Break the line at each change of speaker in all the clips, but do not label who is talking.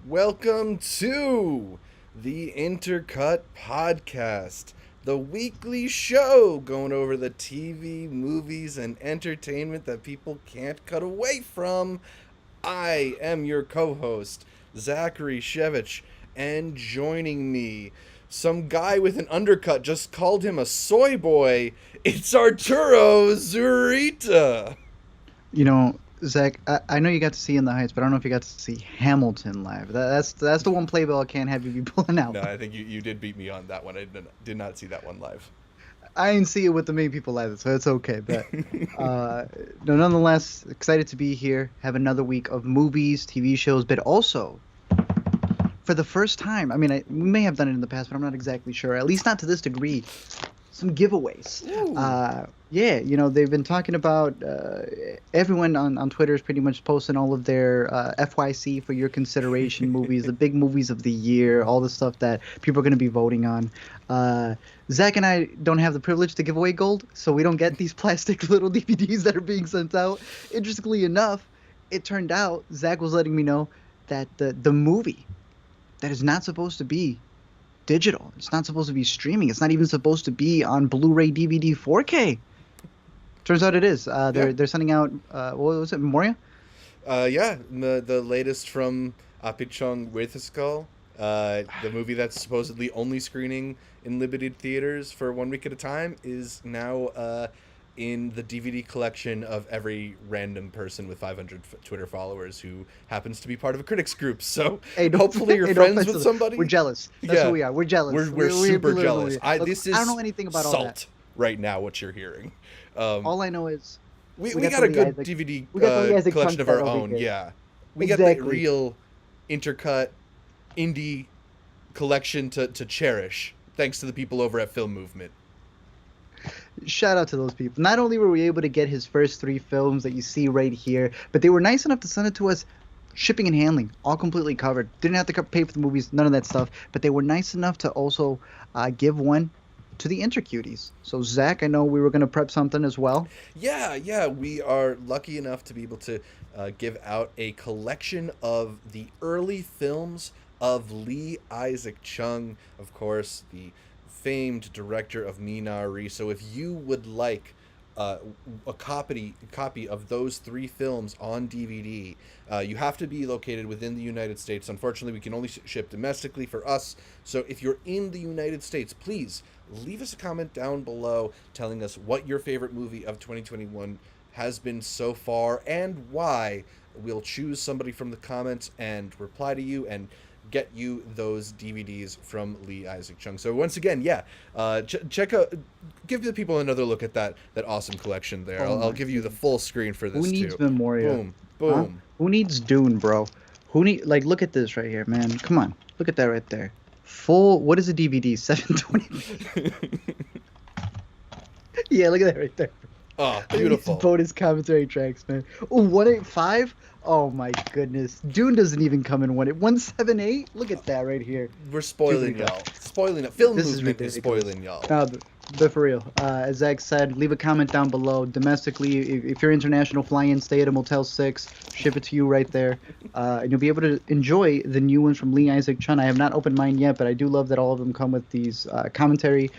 Welcome to the Intercut podcast, the weekly show going over the TV, movies, and entertainment that people can't cut away from. I am your co-host, Zachary Shevich, and joining me, some guy with an undercut just called him a soy boy. It's Arturo Zurita.
You know, Zach, I know you got to see In the Heights, but I don't know if you got to see Hamilton live. That's the one playbill I can't have you be pulling out.
No, I think you did beat me on that one. I did not see that one live.
I didn't see it with the main people either, so it's okay. But no, nonetheless, excited to be here. Have another week of movies, TV shows, but also for the first time. I mean, we may have done it in the past, but I'm not exactly sure. At least not to this degree. Some giveaways. Yeah, they've been talking about everyone on Twitter is pretty much posting all of their FYC for your consideration movies, the big movies of the year, all the stuff that people are going to be voting on. Zach and I don't have the privilege to give away gold, so we don't get these plastic little DVDs that are being sent out. Interestingly enough, it turned out Zach was letting me know that the movie that is not supposed to be digital, it's not supposed to be streaming, it's not even supposed to be on Blu-ray, DVD, 4K. Turns out it is. They're sending out what was it, Memoria?
The latest from Appichong with a Skull, the movie that's supposedly only screening in limited theaters for 1 week at a time, is now in the DVD collection of every random person with 500 Twitter followers who happens to be part of a critics group. So hey, hopefully you're friends with somebody.
We're jealous. That's who we are. We're jealous.
We're super jealous. This is
I don't know anything about
salt
all that
right now. What you're hearing.
All I know is
we got a good DVD collection of our own. Yeah, we got the real Intercut indie collection to cherish, thanks to the people over at Film Movement.
Shout out to those people. Not only were we able to get his first 3 films that you see right here, but they were nice enough to send it to us, shipping and handling, all completely covered. Didn't have to pay for the movies, none of that stuff. But they were nice enough to also give one to the Intercuties. So Zach, I know we were going to prep something as well.
Yeah, we are lucky enough to be able to give out a collection of the early films of Lee Isaac Chung, of course, the famed director of Minari. So if you would like a copy of those 3 films on DVD, you have to be located within the United States. Unfortunately, we can only ship domestically for us. So if you're in the United States, please leave us a comment down below telling us what your favorite movie of 2021 has been so far and why. We'll choose somebody from the comments and reply to you and get you those DVDs from Lee Isaac Chung. So once again, check out, give the people another look at that awesome collection there. I'll give you the full screen for this.
Who needs
too.
Memoria?
Boom.
Huh? Who needs Dune, bro? Look at this right here, man. Come on, look at that right there. Full. What is a DVD? 720. Yeah, look at that right there.
Oh, beautiful.
Bonus commentary tracks, man. Oh, 185. Oh my goodness. Dune doesn't even come in 178. Look at that right here.
We're spoiling y'all. Spoiling it. Film Movement is spoiling y'all.
No, but for real. As Zach said, leave a comment down below. Domestically, if you're international, fly in, stay at a Motel 6, ship it to you right there. And you'll be able to enjoy the new ones from Lee Isaac Chung. I have not opened mine yet, but I do love that all of them come with these commentary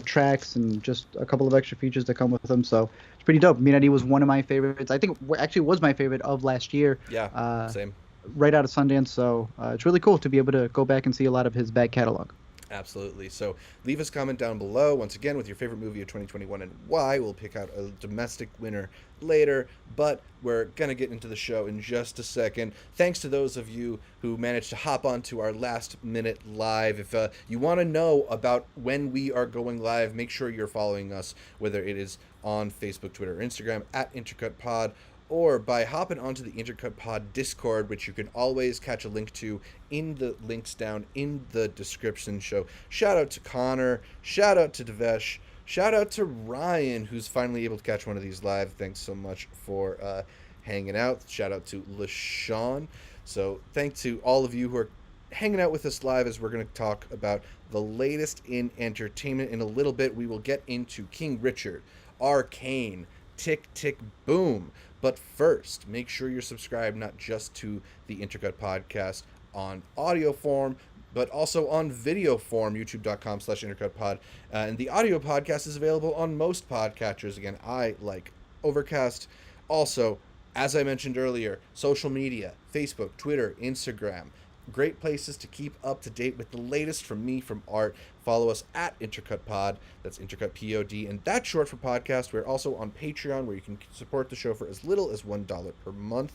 tracks and just a couple of extra features that come with them. So it's pretty dope. Minari was one of my favorites. I think actually was my favorite of last year.
Yeah, same.
Right out of Sundance. So it's really cool to be able to go back and see a lot of his back catalog.
Absolutely. So leave us a comment down below, once again, with your favorite movie of 2021 and why. We'll pick out a domestic winner later, but we're going to get into the show in just a second. Thanks to those of you who managed to hop onto our last minute live. If you want to know about when we are going live, make sure you're following us, whether it is on Facebook, Twitter, or Instagram, at IntercutPod, or by hopping onto the Intercut Pod Discord, which you can always catch a link to in the links down in the description. So shout out to Connor, shout out to Devesh, shout out to Ryan, who's finally able to catch one of these live. Thanks so much for hanging out. Shout out to LaShawn. So thanks to all of you who are hanging out with us live as we're going to talk about the latest in entertainment. In a little bit, we will get into King Richard, Arcane, Tick, Tick, Boom. But first, make sure you're subscribed not just to the Intercut Podcast on audio form, but also on video form, youtube.com/intercutpod. And the audio podcast is available on most podcatchers. Again, I like Overcast. Also, as I mentioned earlier, social media, Facebook, Twitter, Instagram. Great places to keep up to date with the latest from me, from Art. Follow us at Intercut Pod. That's Intercut Pod. And that's short for podcast. We're also on Patreon, where you can support the show for as little as $1 per month.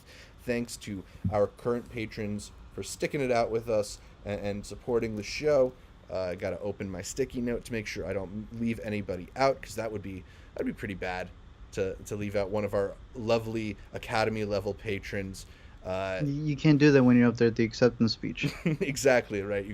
Thanks to our current patrons for sticking it out with us and supporting the show. I got to open my sticky note to make sure I don't leave anybody out, because that'd be pretty bad to leave out one of our lovely Academy level patrons.
You can't do that when you're up there at the acceptance speech.
Exactly, right.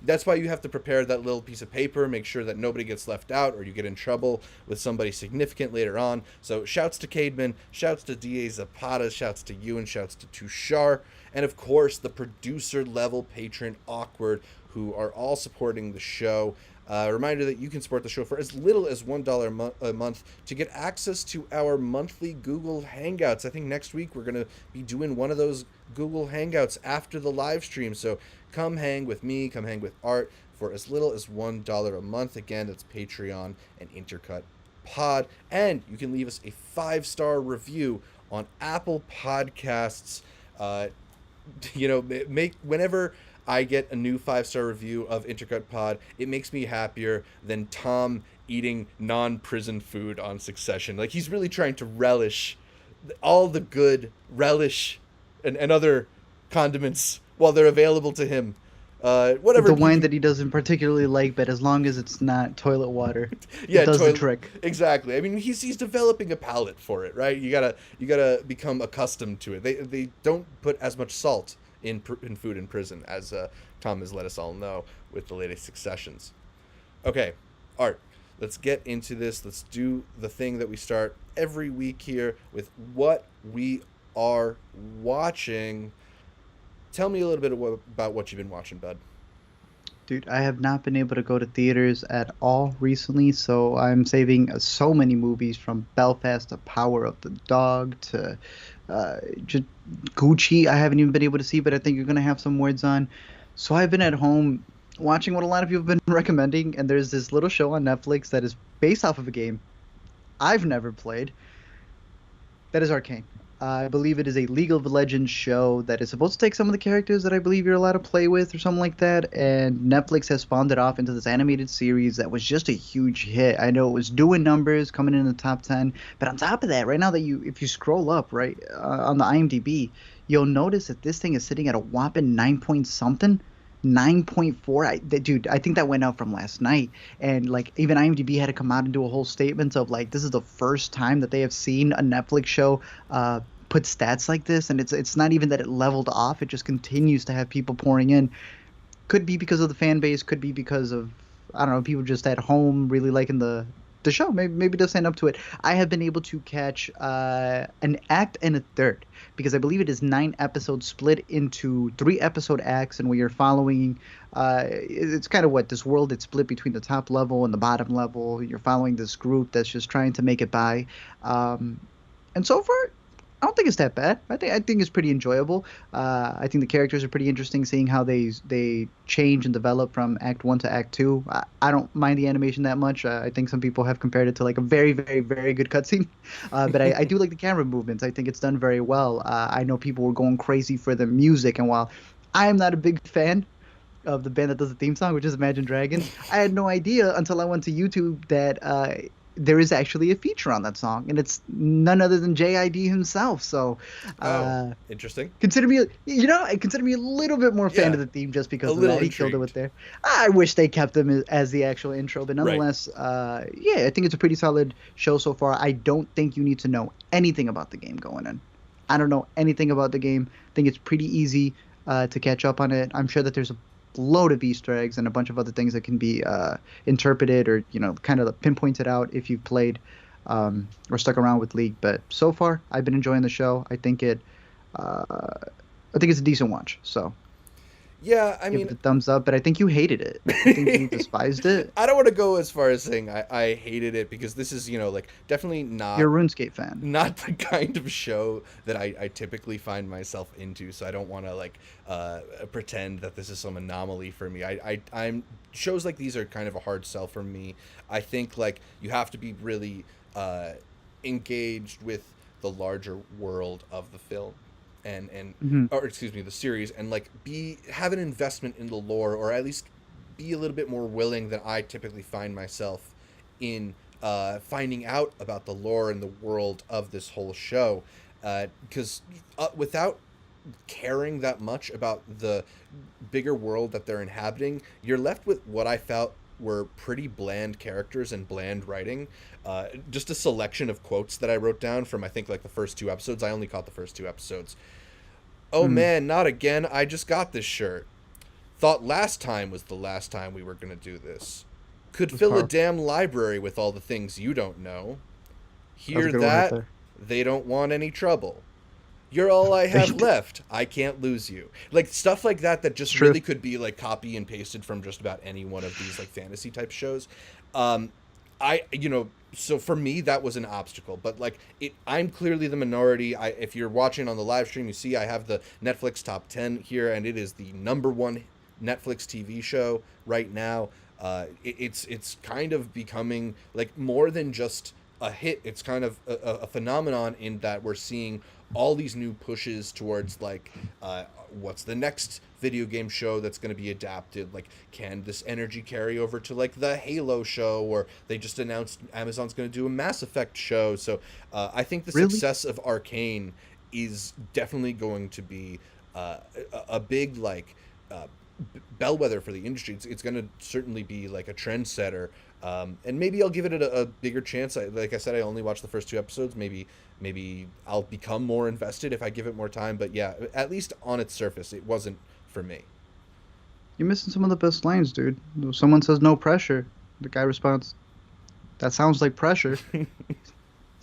That's why you have to prepare that little piece of paper, make sure that nobody gets left out or you get in trouble with somebody significant later on. So shouts to Cademan, shouts to D.A. Zapata, shouts to you, and shouts to Tushar, and of course the producer level patron Awkward, who are all supporting the show. Reminder that you can support the show for as little as $1 a month to get access to our monthly Google Hangouts. I think next week we're going to be doing one of those Google Hangouts after the live stream. So come hang with me, come hang with Art for as little as $1 a month. Again, that's Patreon and Intercut Pod. And you can leave us a 5-star review on Apple Podcasts. Whenever I get a new 5-star review of Intercut Pod, it makes me happier than Tom eating non-prison food on Succession. Like, he's really trying to relish all the good relish and other condiments while they're available to him. Whatever
the wine that he doesn't particularly like, but as long as it's not toilet water,
yeah,
it does the trick.
Exactly. I mean, he's developing a palate for it, right? You gotta become accustomed to it. They don't put as much salt in food in prison, as Tom has let us all know with the latest Successions. Okay, Art, let's get into this. Let's do the thing that we start every week here with what we are watching. Tell me a little bit about what you've been watching, bud.
Dude, I have not been able to go to theaters at all recently, so I'm saving so many movies, from Belfast to Power of the Dog to just Gucci. I haven't even been able to see, but I think you're going to have some words on. So I've been at home watching what a lot of people have been recommending, and there's this little show on Netflix that is based off of a game I've never played. That is Arcane. I believe it is a League of Legends show that is supposed to take some of the characters that I believe you're allowed to play with or something like that, and Netflix has spawned it off into this animated series that was just a huge hit. I know it was doing numbers, coming in the top 10, but on top of that, right now, if you scroll up right on the IMDb, you'll notice that this thing is sitting at a whopping 9-point-something. 9.4. Dude, I think that went up from last night, and like even IMDb had to come out and do a whole statement of like, this is the first time that they have seen a Netflix show put stats like this, and it's not even that it leveled off, it just continues to have people pouring in. Could be because of the fan base, could be because of, I don't know, people just at home really liking the show. Maybe they'll stand up to it. I have been able to catch an act and a third, because I believe it is 9 episodes split into 3 episode acts, and we are following it's kind of what this world that's split between the top level and the bottom level. You're following this group that's just trying to make it by, and so far I don't think it's that bad. I think it's pretty enjoyable. I think the characters are pretty interesting, seeing how they change and develop from Act 1 to Act 2. I don't mind the animation that much. I think some people have compared it to like a very, very, very good cutscene. But I do like the camera movements. I think it's done very well. I know people were going crazy for the music, and while I am not a big fan of the band that does the theme song, which is Imagine Dragons, I had no idea until I went to YouTube that there is actually a feature on that song, and it's none other than JID himself. So,
interesting.
Consider me a little bit more fan of the theme just because of that. He killed it with there. I wish they kept him as the actual intro, but nonetheless, I think it's a pretty solid show so far. I don't think you need to know anything about the game going in. I don't know anything about the game. I think it's pretty easy to catch up on it. I'm sure that there's a load of Easter eggs and a bunch of other things that can be interpreted or kind of pinpointed out if you've played or stuck around with League. But so far, I've been enjoying the show. I think it's a decent watch. So
Yeah, I
give
mean,
it a thumbs up, but I think you hated it. I think you despised it.
I don't want to go as far as saying I hated it, because this is, like, definitely
You're
not
a RuneScape fan.
not the kind of show that I typically find myself into. So I don't want to, like, pretend that this is some anomaly for me. I'm shows like these are kind of a hard sell for me. I think, like, you have to be really engaged with the larger world of the film, and
Hmm.
or excuse me, the series, and, like, have an investment in the lore, or at least be a little bit more willing than I typically find myself in, finding out about the lore and the world of this whole show, because without caring that much about the bigger world that they're inhabiting, you're left with what I felt were pretty bland characters and bland writing. Just a selection of quotes that I wrote down from, I think, like, the first two episodes. I only caught the first two episodes. "Oh
Mm,
man, not again. I just got this shirt. Thought last time was the last time we were going to do this. Could
that's
fill a
powerful.
damn library with all the things you don't know.
That's a
Hear
good one right
that?
there.
They don't want any trouble. You're all I have left. I can't lose you." Like, stuff like that, that
It's
just
true.
really could be, like, copy and pasted from just about any one of these, like, fantasy type shows. Um, so for me, that was an obstacle. But, like, I'm clearly the minority. If you're watching on the live stream, you see I have the Netflix top 10 here, and it is the number one Netflix TV show right now. It's kind of becoming, like, more than just a hit. It's kind of a phenomenon, in that we're seeing all these new pushes towards, like, what's the next video game show that's going to be adapted? Like, can this energy carry over to, like, the Halo show? Or they just announced Amazon's going to do a Mass Effect show. So I think the
Really?
success of Arcane is definitely going to be a big, like, bellwether for the industry. It's going to certainly be, like, a trendsetter. And maybe I'll give it a bigger chance. Like I said, I only watched the first two episodes. Maybe I'll become more invested if I give it more time. But yeah, at least on its surface, it wasn't for me.
You're missing some of the best lines, dude. Someone says no pressure. The guy responds, "That sounds like pressure."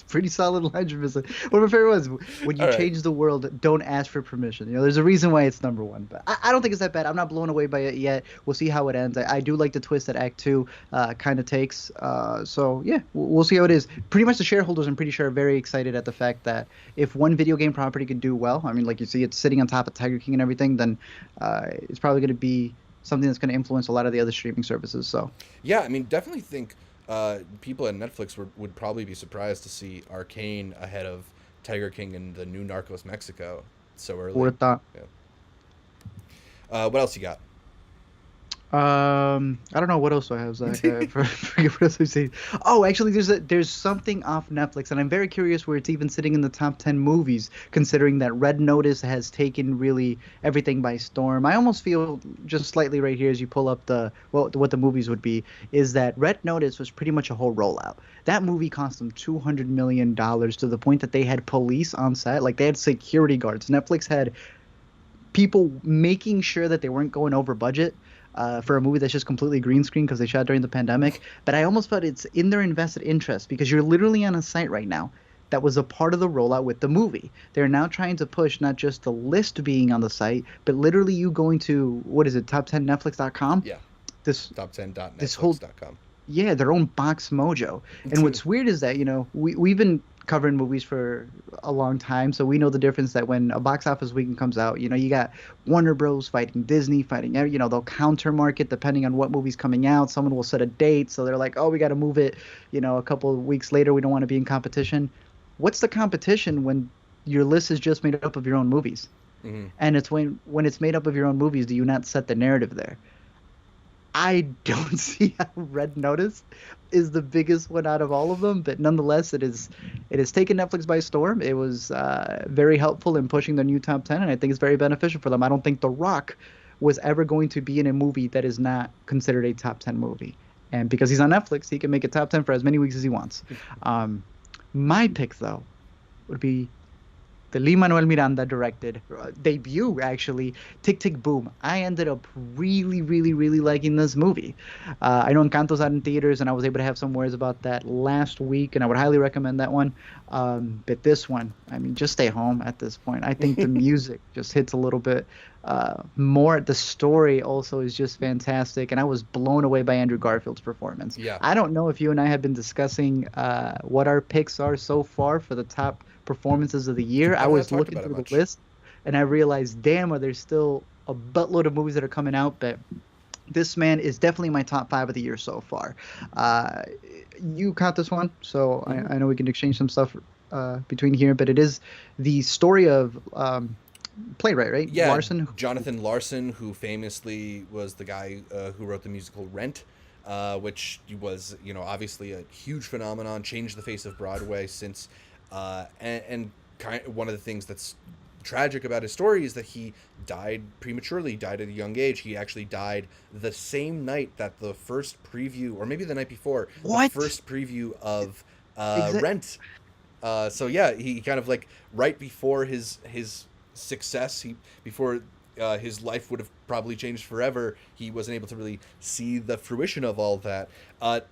Pretty solid line you're missing. One of my favorite was when
All
you
right.
change the world, don't ask for permission. There's a reason why it's number one, but I don't think it's that bad. I'm not blown away by it yet. We'll see how it ends. I do like the twist that Act Two kind of takes. So yeah, we'll see how it is. Pretty much the shareholders, I'm pretty sure, are very excited at the fact that if one video game property can do well, I mean, like you see, it's sitting on top of Tiger King and everything, then it's probably going to be something that's going to influence a lot of the other streaming services. So
Yeah, I mean, definitely think people at Netflix would probably be surprised to see Arcane ahead of Tiger King and the new Narcos Mexico so early.
worth that.
Yeah. What else you got?
I don't know what else do I have, Zach. Forget what else I say. Oh, actually, there's something off Netflix, and I'm very curious where it's even sitting in the top 10 movies, considering that Red Notice has taken really everything by storm. I almost feel just slightly right here as you pull up what the movies would be, is that Red Notice was pretty much a whole rollout. That movie cost them $200 million to the point that they had police on set, like they had security guards. Netflix had people making sure that they weren't going over budget for a movie that's just completely green screen because they shot during the pandemic. But I almost felt it's in their invested interest because you're literally on a site right now that was a part of the rollout with the movie. They're now trying to push not just the list being on the site, but literally you going to, what is it, top10netflix.com?
Yeah,
This this whole
top10.netflix.com.
yeah, their own box mojo. And what's weird is that, we've been covering movies for a long time, so we know the difference that when a box office weekend comes out, you got Warner Bros. Fighting Disney, they'll counter market depending on what movie's coming out. Someone will set a date, so they're like, oh, we got to move it, a couple of weeks later. We don't want to be in competition. What's the competition when your list is just made up of your own movies?
Hmm.
And it's when it's made up of your own movies, do you not set the narrative there? I don't see how Red Notice is the biggest one out of all of them, but nonetheless, it has taken Netflix by storm. It was very helpful in pushing their new top 10, and I think it's very beneficial for them. I don't think The Rock was ever going to be in a movie that is not considered a top 10 movie. And because he's on Netflix, he can make it top 10 for as many weeks as he wants. My pick, though, would be the Lin-Manuel Miranda directed debut, actually, Tick Tick Boom. I ended up really, really, really liking this movie. I know Encanto's out in theaters, and I was able to have some words about that last week, and I would highly recommend that one. But this one, I mean, just stay home at this point. I think the music just hits a little bit more. The story also is just fantastic, and I was blown away by Andrew Garfield's performance.
Yeah.
I don't know if you and I have been discussing what our picks are so far for the top performances of the year. I
I've not
was
talked
looking
about it
through
much.
the list, and I realized, damn, are there still a buttload of movies that are coming out, but this man is definitely my top 5 of the year so far. Uh, you caught this one, so
Mhm.
I know we can exchange some stuff between here, but it is the story of playwright, right?
Yeah,
Larson.
Jonathan Larson, who famously was the guy who wrote the musical Rent, which was, obviously a huge phenomenon, changed the face of Broadway since, and one of the things that's tragic about his story is that he died prematurely, died at a young age. He actually died the same night that the first preview, or maybe the night before, the
What?
first preview of
Exactly.
Rent. So yeah, he kind of like right before his success, he before his life would have probably changed forever. He wasn't able to really see the fruition of all that.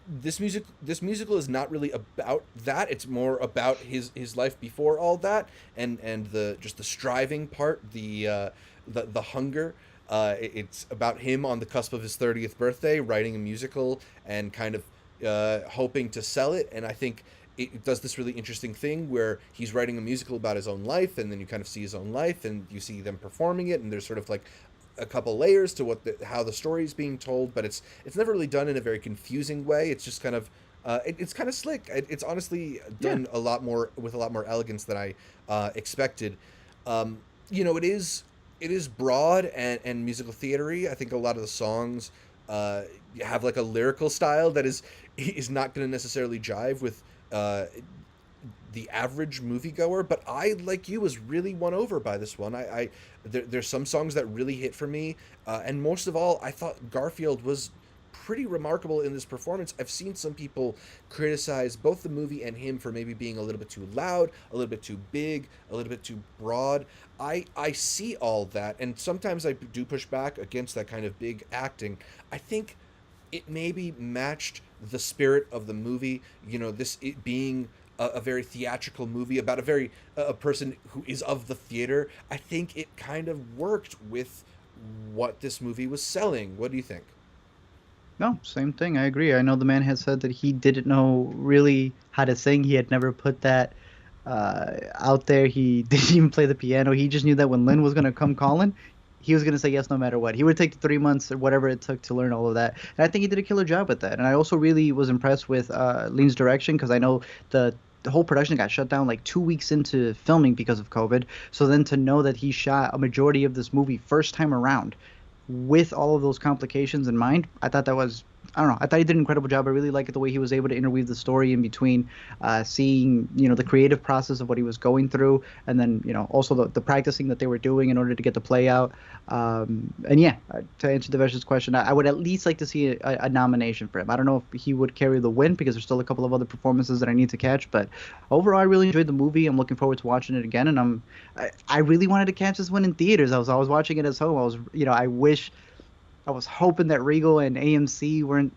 This musical is not really about that. It's more about his life before all that, and the just the striving part, the hunger. It's about him on the cusp of his 30th birthday, writing a musical and kind of hoping to sell it. And I think it does this really interesting thing where he's writing a musical about his own life, and then you kind of see his own life, and you see them performing it, and there's sort of like a couple layers to how the story is being told, but it's never really done in a very confusing way. It's just kind of it's kind of slick. It's honestly
Yeah.
done a lot more with a lot more elegance than I expected. It is broad and musical theatery. I think a lot of the songs uh, have like a lyrical style that is not going to necessarily jive with uh, the average moviegoer, but I, like you, was really won over by this one. There's some songs that really hit for me, and most of all, I thought Garfield was pretty remarkable in this performance. I've seen some people criticize both the movie and him for maybe being a little bit too loud, a little bit too big, a little bit too broad. I see all that, and sometimes I do push back against that kind of big acting. I think it maybe matched the spirit of the movie. This it being a very theatrical movie about a person who is of the theater. I think it kind of worked with what this movie was selling. What do you think?
No, same thing. I agree. I know the man had said that he didn't know really how to sing. He had never put that out there. He didn't even play the piano. He just knew that when Lynn was going to come calling, he was going to say yes no matter what. He would take the 3 months or whatever it took to learn all of that. And I think he did a killer job with that. And I also really was impressed with Lynn's direction because I know the whole production got shut down like 2 weeks into filming because of COVID. So then to know that he shot a majority of this movie first time around with all of those complications in mind, I thought that was, I don't know, I thought he did an incredible job. I really liked the way he was able to interweave the story in between, seeing, the creative process of what he was going through, and then, also the practicing that they were doing in order to get the play out. And yeah, to answer the Vesh's question, I would at least like to see a nomination for him. I don't know if he would carry the win because there's still a couple of other performances that I need to catch, but overall, I really enjoyed the movie. I'm looking forward to watching it again, and I really wanted to catch this one in theaters. I was watching it at home. I was, I was hoping that Regal and AMC weren't,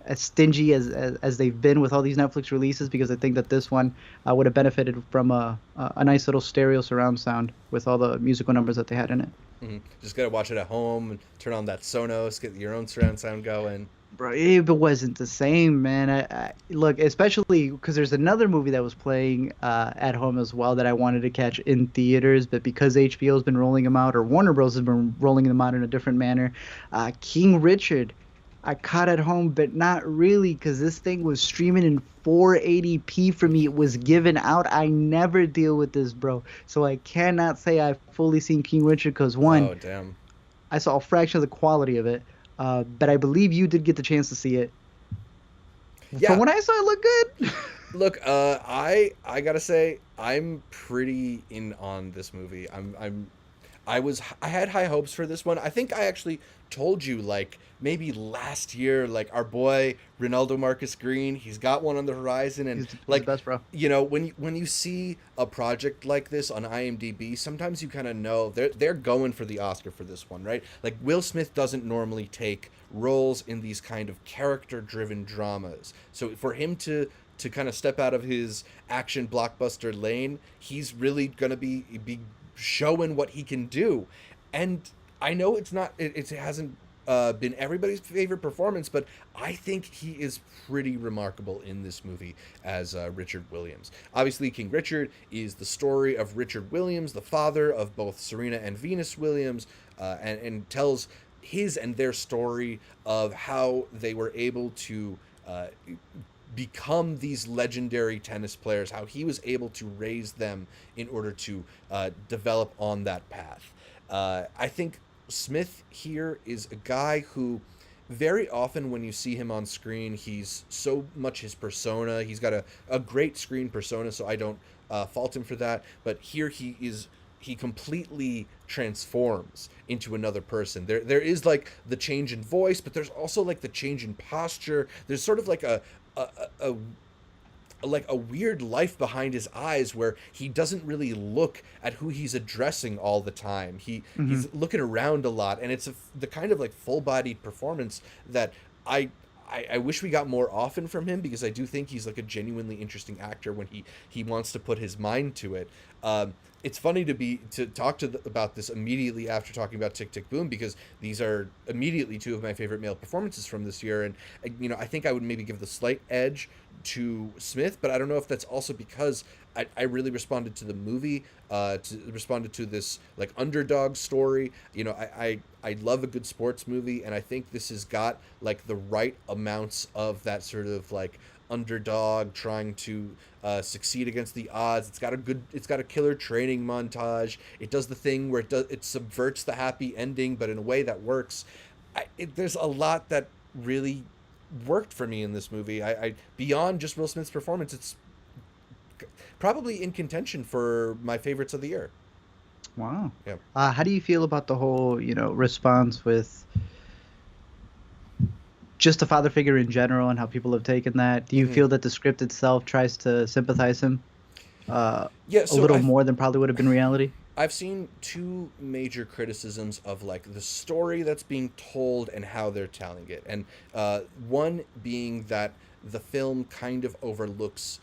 as stingy as they've been with all these Netflix releases, because I think that this one would have benefited from a nice little stereo surround sound with all the musical numbers that they had in it.
Just gotta watch it at home and turn on that Sonos, get your own surround sound going.
Bro, it wasn't the same, man. Look, especially because there's another movie that was playing at home as well that I wanted to catch in theaters, but because HBO's been rolling them out, or Warner Bros. Has been rolling them out in a different manner, King Richard, I caught at home, but not really, because this thing was streaming in 480p for me. It was given out. I never deal with this, bro. So I cannot say I've fully seen King Richard, because one,
Oh, damn.
I saw a fraction of the quality of it. But I believe you did get the chance to see it. From
Yeah.
what I saw, it looked good.
Look, I gotta say I'm pretty in on this movie. I had high hopes for this one. I think I actually told you like maybe last year, like our boy Ronaldo Marcus Green, he's got one on the horizon, and
He's the
like
best, bro.
when you see a project like this on IMDb, sometimes you kind of know they're going for the Oscar for this one, right? Like Will Smith doesn't normally take roles in these kind of character driven dramas, so for him to kind of step out of his action blockbuster lane, he's really gonna be showing what he can do. And I know it hasn't been everybody's favorite performance, but I think he is pretty remarkable in this movie as Richard Williams. Obviously, King Richard is the story of Richard Williams, the father of both Serena and Venus Williams, and tells his and their story of how they were able to become these legendary tennis players, how he was able to raise them in order to develop on that path. I think Smith here is a guy who very often when you see him on screen, he's so much his persona. He's got a great screen persona, so I don't fault him for that. But here he completely transforms into another person. There is like the change in voice, but there's also like the change in posture. There's sort of like a like a weird life behind his eyes where he doesn't really look at who he's addressing all the time. He's looking around a lot, and it's the kind of like full-bodied performance that I wish we got more often from him, because I do think he's like a genuinely interesting actor when he wants to put his mind to it. It's funny to talk about this immediately after talking about Tick Tick Boom, because these are immediately two of my favorite male performances from this year, and I think I would maybe give the slight edge to Smith, but I don't know if that's also because I really responded to the movie, responded to this like underdog story. I love a good sports movie, and I think this has got like the right amounts of that sort of like underdog trying to succeed against the odds. It's got a killer training montage. It does the thing where it subverts the happy ending, but in a way that works. There's a lot that really worked for me in this movie. I beyond just Will Smith's performance, it's probably in contention for my favorites of the year.
Wow.
Yeah.
How do you feel about the whole, response with just the father figure in general and how people have taken that? Do you feel that the script itself tries to sympathize him a little more than probably would have been reality?
I've seen two major criticisms of like the story that's being told and how they're telling it, and one being that the film kind of overlooks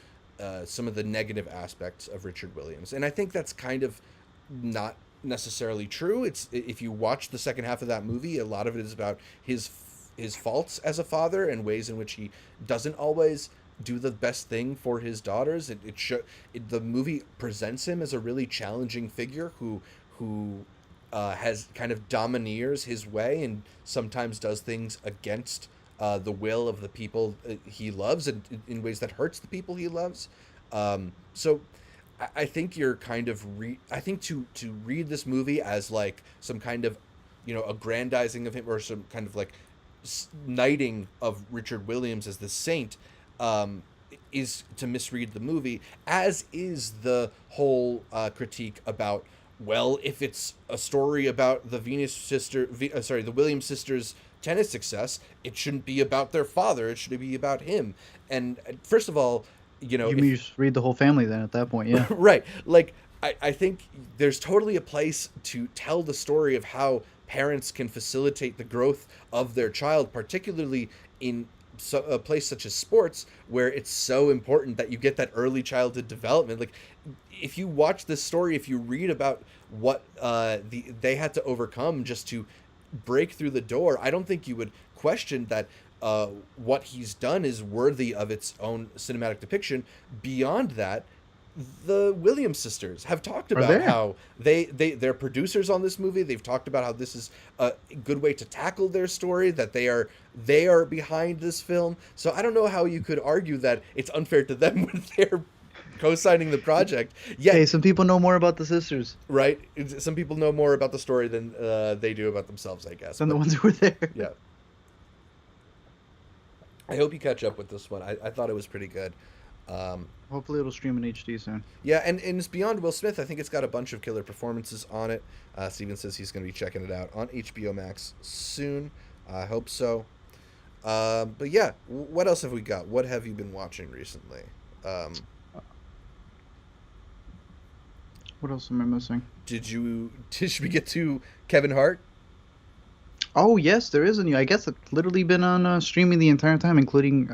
some of the negative aspects of Richard Williams, and I think that's kind of not necessarily true. It's, if you watch the second half of that movie, a lot of it is about his faults as a father and ways in which he doesn't always do the best thing for his daughters. The movie presents him as a really challenging figure who has kind of domineers his way and sometimes does things against the will of the people he loves, and in ways that hurts the people he loves. So I think you're kind of I think to read this movie as like some kind of aggrandizing of him, or some kind of like knighting of Richard Williams as the saint, is to misread the movie, as is the whole critique about, well, if it's a story about the the Williams sisters' tennis success, it shouldn't be about their father, it should be about him. And first of all,
you mean just read the whole family then at that point? Yeah.
Right. Like, I think there's totally a place to tell the story of how parents can facilitate the growth of their child, particularly in a place such as sports, where it's so important that you get that early childhood development. Like, if you watch this story, if you read about what they had to overcome just to break through the door, I don't think you would question that what he's done is worthy of its own cinematic depiction. Beyond that, the Williams sisters have talked about how they're producers on this movie. They've talked about how this is a good way to tackle their story, that they are behind this film. So I don't know how you could argue that it's unfair to them when they're co-signing the project. Yeah.
Hey, some people know more about the sisters.
Right. Some people know more about the story than they do about themselves, I guess.
Than the ones who were there.
Yeah. I hope you catch up with this one. I thought it was pretty good.
Hopefully it'll stream in HD soon.
Yeah, and it's beyond Will Smith. I think it's got a bunch of killer performances on it. Steven says he's going to be checking it out on HBO Max soon. I hope so. But yeah, what else have we got? What have you been watching recently? Um,
What else am I missing?
did we get to Kevin Hart?
Oh yes, there is a new. I guess it's literally been on streaming the entire time, including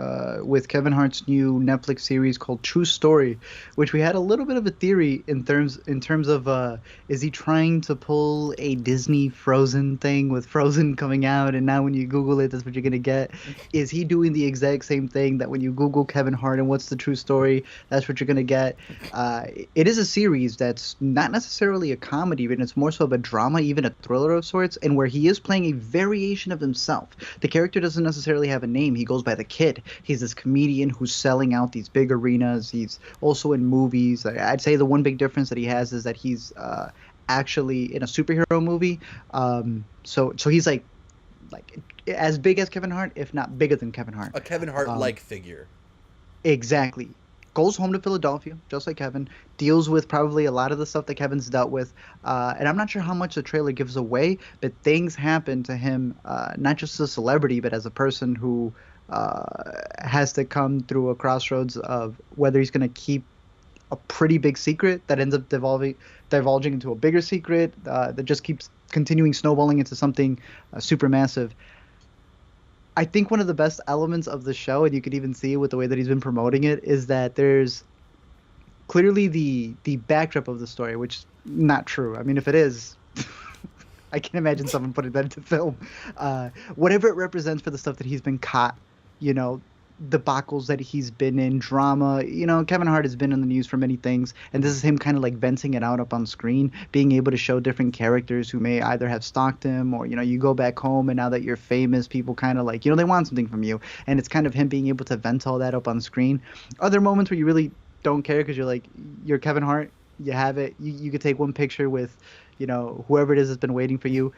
with Kevin Hart's new Netflix series called True Story, which we had a little bit of a theory in terms of is he trying to pull a Disney Frozen thing with Frozen coming out, and now when you Google it, that's what you're gonna get. Is he doing the exact same thing that when you Google Kevin Hart and what's the true story, that's what you're gonna get? It is a series that's not necessarily a comedy, but it's more so of a drama, even a thriller of sorts, and where he is playing a variation of himself. The character doesn't necessarily have a name. He goes by the Kid. He's this comedian who's selling out these big arenas. He's also in movies. I'd say the one big difference that he has is that he's actually in a superhero movie. So he's like as big as Kevin Hart, if not bigger than Kevin Hart.
A Kevin Hart-like figure.
Exactly. Goes home to Philadelphia, just like Kevin, deals with probably a lot of the stuff that Kevin's dealt with. And I'm not sure how much the trailer gives away, but things happen to him, not just as a celebrity, but as a person who has to come through a crossroads of whether he's going to keep a pretty big secret that ends up divulging into a bigger secret that just keeps continuing snowballing into something super massive. I think one of the best elements of the show, and you could even see it with the way that he's been promoting it, is that there's clearly the backdrop of the story, which is not true. I mean, if it is, I can imagine someone putting that into film. Whatever it represents for the stuff that he's been caught, you know, debacles that he's been in, drama. You know, Kevin Hart has been in the news for many things, and this is him kind of like venting it out up on screen, being able to show different characters who may either have stalked him, or, you know, you go back home and now that you're famous, people kind of like, you know, they want something from you, and it's kind of him being able to vent all that up on screen. Other moments where you really don't care because you're like, you're Kevin Hart, you have it, you could take one picture with, you know, whoever it is that's been waiting for you.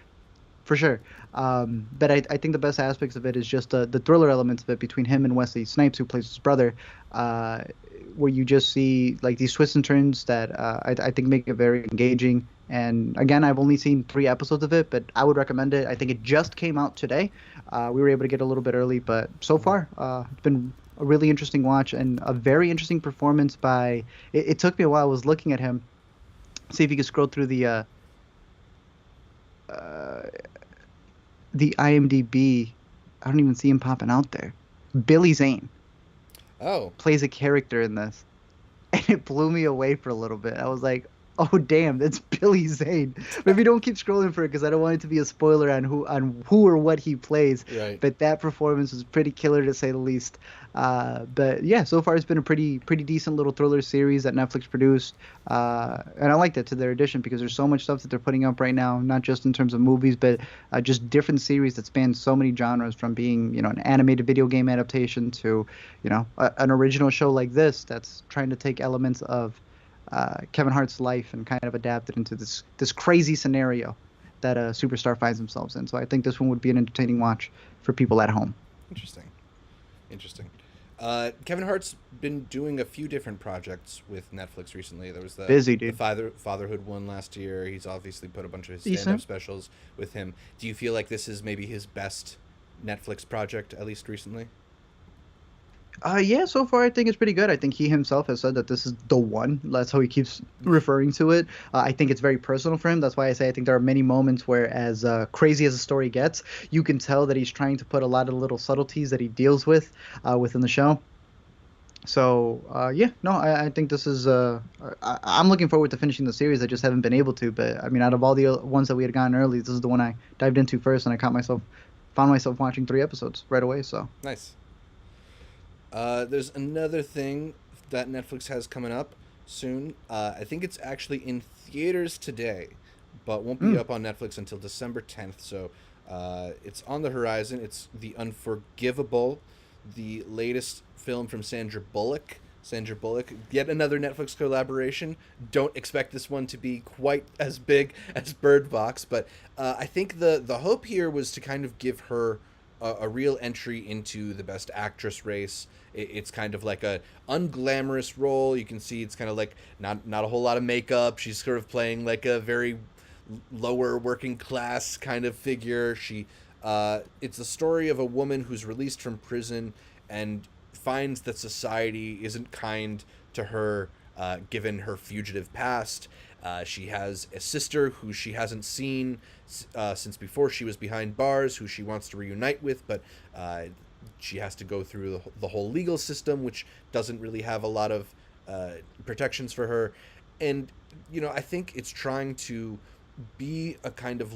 For sure. But I think the best aspects of it is just the thriller elements of it between him and Wesley Snipes, who plays his brother, where you just see like these twists and turns that I think make it very engaging. And again, I've only seen 3 episodes of it, but I would recommend it. I think it just came out today. We were able to get a little bit early, but so far it's been a really interesting watch and a very interesting performance by. It took me a while. I was looking at him, see if you could scroll through the IMDb. I don't even see him popping out there. Billy Zane plays a character in this, and it blew me away for a little bit. I was like, oh damn, that's Billy Zane. Maybe don't keep scrolling for it because I don't want it to be a spoiler on who or what he plays.
Right.
But that performance was pretty killer to say the least. But yeah, so far it's been a pretty decent little thriller series that Netflix produced, and I like that to their addition because there's so much stuff that they're putting up right now, not just in terms of movies, but just different series that span so many genres, from being, you know, an animated video game adaptation to, you know, an original show like this that's trying to take elements of Kevin Hart's life and kind of adapt it into this crazy scenario that a superstar finds themselves in. So I think this one would be an entertaining watch for people at home.
Interesting. Kevin Hart's been doing a few different projects with Netflix recently. There was the
Busy, dude.
The fatherhood one last year. He's obviously put a bunch of his stand-up specials with him. Do you feel like this is maybe his best Netflix project, at least recently?
Yeah, so far I think it's pretty good. I think he himself has said that this is the one. That's how he keeps referring to it. I think it's very personal for him. That's why I say I think there are many moments where, as crazy as the story gets, you can tell that he's trying to put a lot of little subtleties that he deals with within the show. So, yeah, no, I think this is. I'm looking forward to finishing the series. I just haven't been able to. But, I mean, out of all the ones that we had gotten early, this is the one I dived into first, and I found myself watching 3 episodes right away. So
nice. There's another thing that Netflix has coming up soon. I think it's actually in theaters today, but won't be up on Netflix until December 10th. So it's on the horizon. It's The Unforgivable, the latest film from Sandra Bullock. Yet another Netflix collaboration. Don't expect this one to be quite as big as Bird Box, but I think the hope here was to kind of give her a real entry into the Best Actress race. It's kind of like a unglamorous role. You can see it's kind of like not a whole lot of makeup. She's sort of playing like a very lower working class kind of figure. It's a story of a woman who's released from prison and finds that society isn't kind to her, given her fugitive past. She has a sister who she hasn't seen since before she was behind bars, who she wants to reunite with, but she has to go through the whole legal system, which doesn't really have a lot of protections for her. And, I think it's trying to be a kind of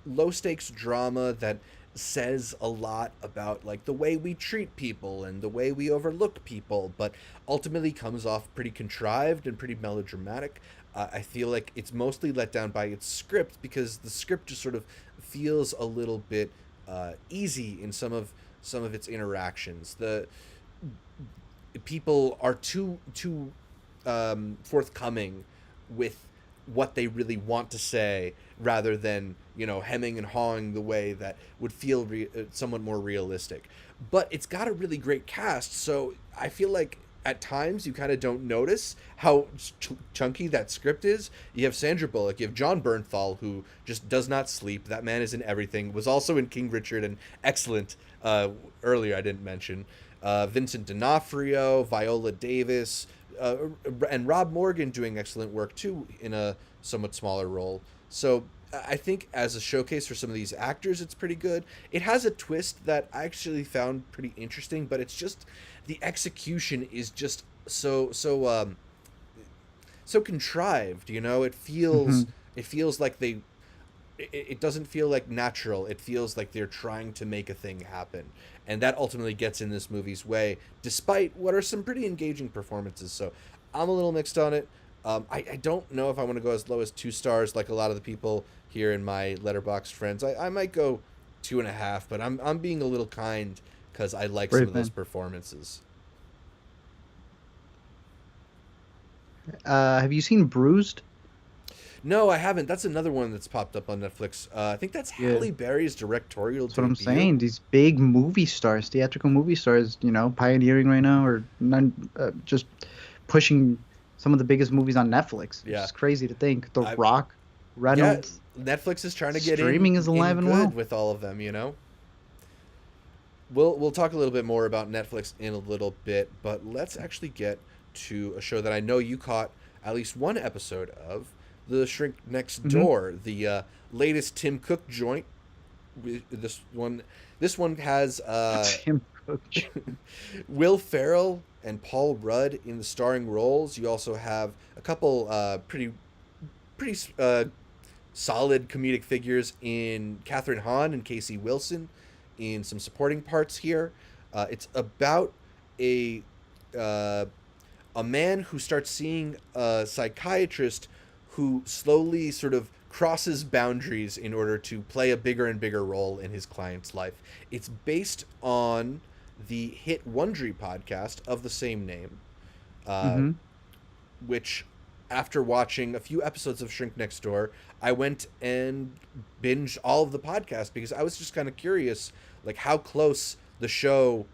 low stakes drama that says a lot about like the way we treat people and the way we overlook people, but ultimately comes off pretty contrived and pretty melodramatic. I feel like it's mostly let down by its script, because the script just sort of feels a little bit easy in some of its interactions. The people are too forthcoming with what they really want to say, rather than hemming and hawing the way that would feel somewhat more realistic. But it's got a really great cast, so I feel like at times you kind of don't notice how chunky that script is. You have Sandra Bullock, you have John Bernthal, who just does not sleep. That man is in everything. Was also in King Richard and excellent. Earlier I didn't mention Vincent D'Onofrio, Viola Davis, and Rob Morgan doing excellent work too in a somewhat smaller role. So I think as a showcase for some of these actors, it's pretty good. It has a twist that I actually found pretty interesting, but it's just the execution is just so contrived. It feels like it doesn't feel like natural. It feels like they're trying to make a thing happen. And that ultimately gets in this movie's way, despite what are some pretty engaging performances. So I'm a little mixed on it. I don't know if I want to go as low as 2 stars like a lot of the people here in my Letterboxd friends. I might go 2.5, but I'm being a little kind because I like some of those performances.
Have you seen Bruised?
No, I haven't. That's another one that's popped up on Netflix. I think that's Halle Berry's directorial
debut. That's what I'm
debut.
saying. These big movie stars, theatrical movie stars, pioneering right now, or just pushing some of the biggest movies on Netflix.
Yeah.
It's crazy to think. The Rock, Reynolds.
Yeah, Netflix is trying to get
streaming is alive and
good
well
with all of them. We'll talk a little bit more about Netflix in a little bit, but let's actually get to a show that I know you caught at least one episode of. The Shrink Next Door, the latest Tim Cook joint. This one has
Tim Cook.
Will Ferrell and Paul Rudd in the starring roles. You also have a couple pretty solid comedic figures in Catherine Hahn and Casey Wilson in some supporting parts here. It's about a man who starts seeing a psychiatrist who slowly sort of crosses boundaries in order to play a bigger and bigger role in his client's life. It's based on the hit Wondery podcast of the same name, which, after watching a few episodes of Shrink Next Door, I went and binged all of the podcast because I was just kind of curious, like how close the show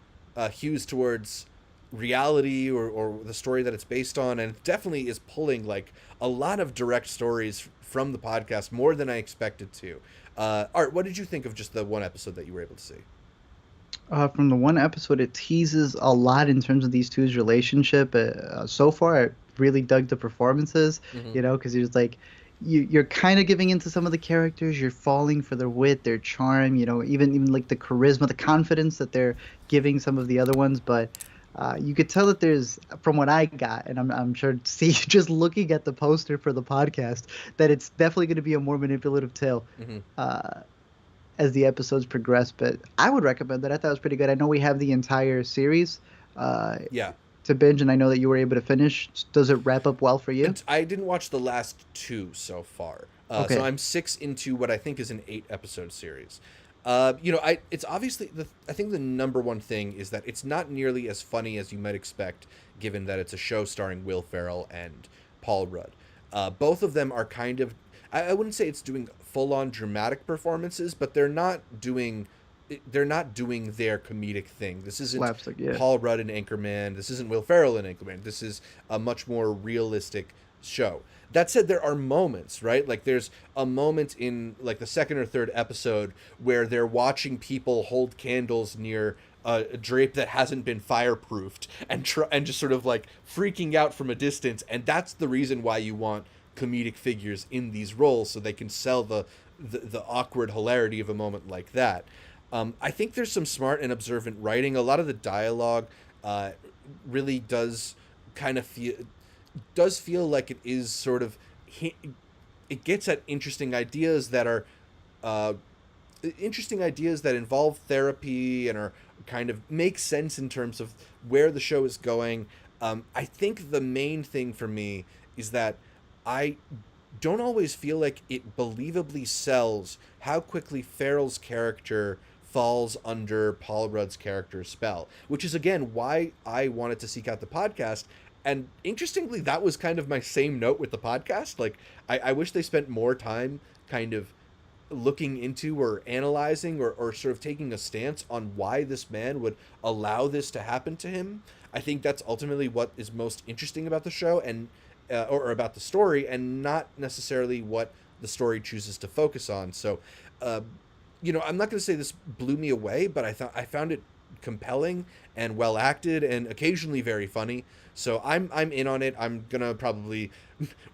hews towards reality or the story that it's based on, and it definitely is pulling like a lot of direct stories from the podcast, more than I expected to. Art, what did you think of just the one episode that you were able to see?
From the one episode, it teases a lot in terms of these two's relationship. So far, I really dug the performances, because you're just like, you're kind of giving into some of the characters. You're falling for their wit, their charm, even like the charisma, the confidence that they're giving some of the other ones. But you could tell that there's, from what I got, and I'm sure see just looking at the poster for the podcast, that it's definitely going to be a more manipulative tale as the episodes progress. But I would recommend that. I thought it was pretty good. I know we have the entire series to binge, and I know that you were able to finish. Does it wrap up well for you?
I didn't watch the last 2 so far. So I'm 6 into what I think is an 8-episode series. It's obviously I think the number one thing is that it's not nearly as funny as you might expect, given that it's a show starring Will Ferrell and Paul Rudd. Both of them are kind of, I wouldn't say it's doing full-on dramatic performances, but they're not doing they're not doing their comedic thing. This isn't
Slapstick, yeah.
Paul Rudd in Anchorman. This isn't Will Ferrell in Anchorman. This is a much more realistic show. That said, there are moments, right? Like there's a moment in like the second or third episode where they're watching people hold candles near a drape that hasn't been fireproofed and just sort of like freaking out from a distance. And that's the reason why you want comedic figures in these roles, so they can sell the awkward hilarity of a moment like that. I think there's some smart and observant writing. A lot of the dialogue really does kind of feel like it is sort of, it gets at interesting ideas that are interesting ideas that involve therapy and are kind of make sense in terms of where the show is going. I think the main thing for me is that I don't always feel like it believably sells how quickly Ferrell's character falls under Paul Rudd's character's spell, which is again why I wanted to seek out the podcast. And interestingly, that was kind of my same note with the podcast. Like, I wish they spent more time kind of looking into or analyzing or sort of taking a stance on why this man would allow this to happen to him. I think that's ultimately what is most interesting about the show and or about the story, and not necessarily what the story chooses to focus on. So, I'm not going to say this blew me away, but I found it compelling and well acted and occasionally very funny. So I'm in on it. I'm gonna probably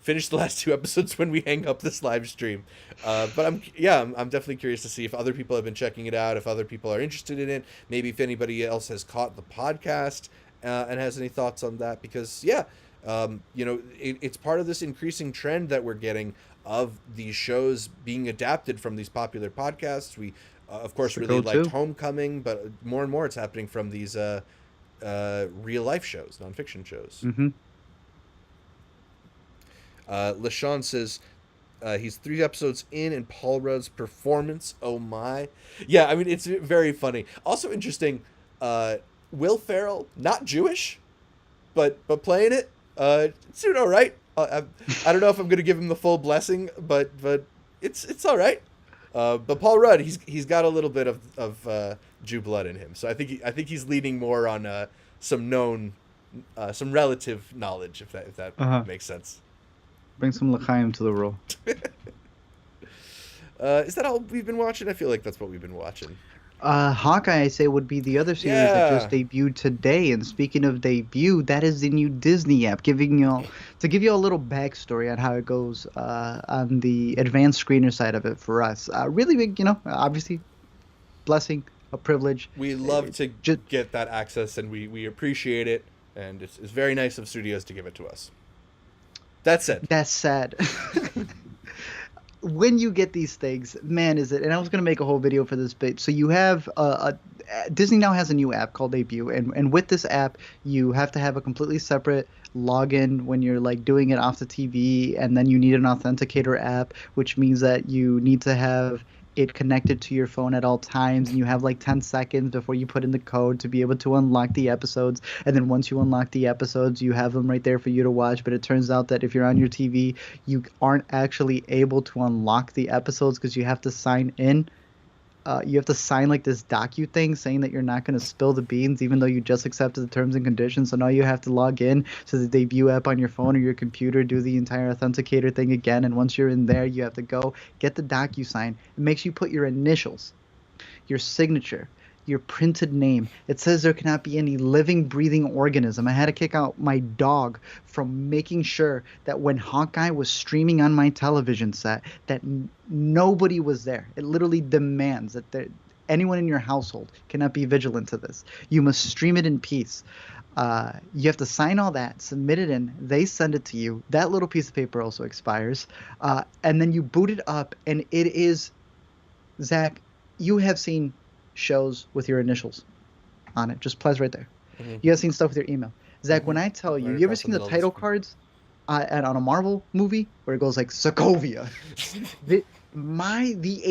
finish the last 2 episodes when we hang up this live stream. But I'm definitely curious to see if other people have been checking it out, if other people are interested in it, maybe if anybody else has caught the podcast and has any thoughts on that. Because it's part of this increasing trend that we're getting of these shows being adapted from these popular podcasts. We of course really liked Homecoming, but more and more it's happening from these real life shows, nonfiction shows.
Mm-hmm.
LaShawn says he's 3 episodes in, and Paul Rudd's performance, oh my. Yeah, I mean, it's very funny. Also interesting, Will Ferrell, not Jewish, but playing it, it's doing all right. I don't know if I'm going to give him the full blessing, but it's all right. But Paul Rudd, he's got a little bit of Jew blood in him, so I think he's leaning more on some relative knowledge, if that makes sense.
Bring some L'chaim to the role.
Is that all we've been watching? I feel like that's what we've been watching.
Hawkeye, I say, would be the other series that just debuted today. And speaking of debut, that is the new Disney app, to give you a little backstory on how it goes on the advanced screener side of it for us. Really big, obviously, blessing, a privilege.
We love to get that access, and we appreciate it. And it's very nice of studios to give it to us. That's sad. When
you get these things, man, is it? And I was gonna make a whole video for this, but so you have Disney now has a new app called Debut, and with this app, you have to have a completely separate login when you're like doing it off the TV, and then you need an authenticator app, which means that you need to have it connected to your phone at all times, and you have like 10 seconds before you put in the code to be able to unlock the episodes. And then once you unlock the episodes, you have them right there for you to watch. But it turns out that if you're on your TV, you aren't actually able to unlock the episodes because you have to sign in. You have to sign like this docu thing saying that you're not going to spill the beans, even though you just accepted the terms and conditions. So now you have to log in to the Debut app on your phone or your computer, do the entire authenticator thing again. And once you're in there, you have to go get the docu sign. It makes you put your initials, your signature, your printed name. It says there cannot be any living, breathing organism. I had to kick out my dog from making sure that when Hawkeye was streaming on my television set, that nobody was there. It literally demands that anyone in your household cannot be vigilant to this. You must stream it in peace. You have to sign all that, submit it in, they send it to you. That little piece of paper also expires. And then you boot it up, and it is, Zach, you have seen shows with your initials on it. Just plays right there. Mm-hmm. You have seen stuff with your email. Zach, when I tell you, you ever seen the title cards on a Marvel movie where it goes like Sokovia? the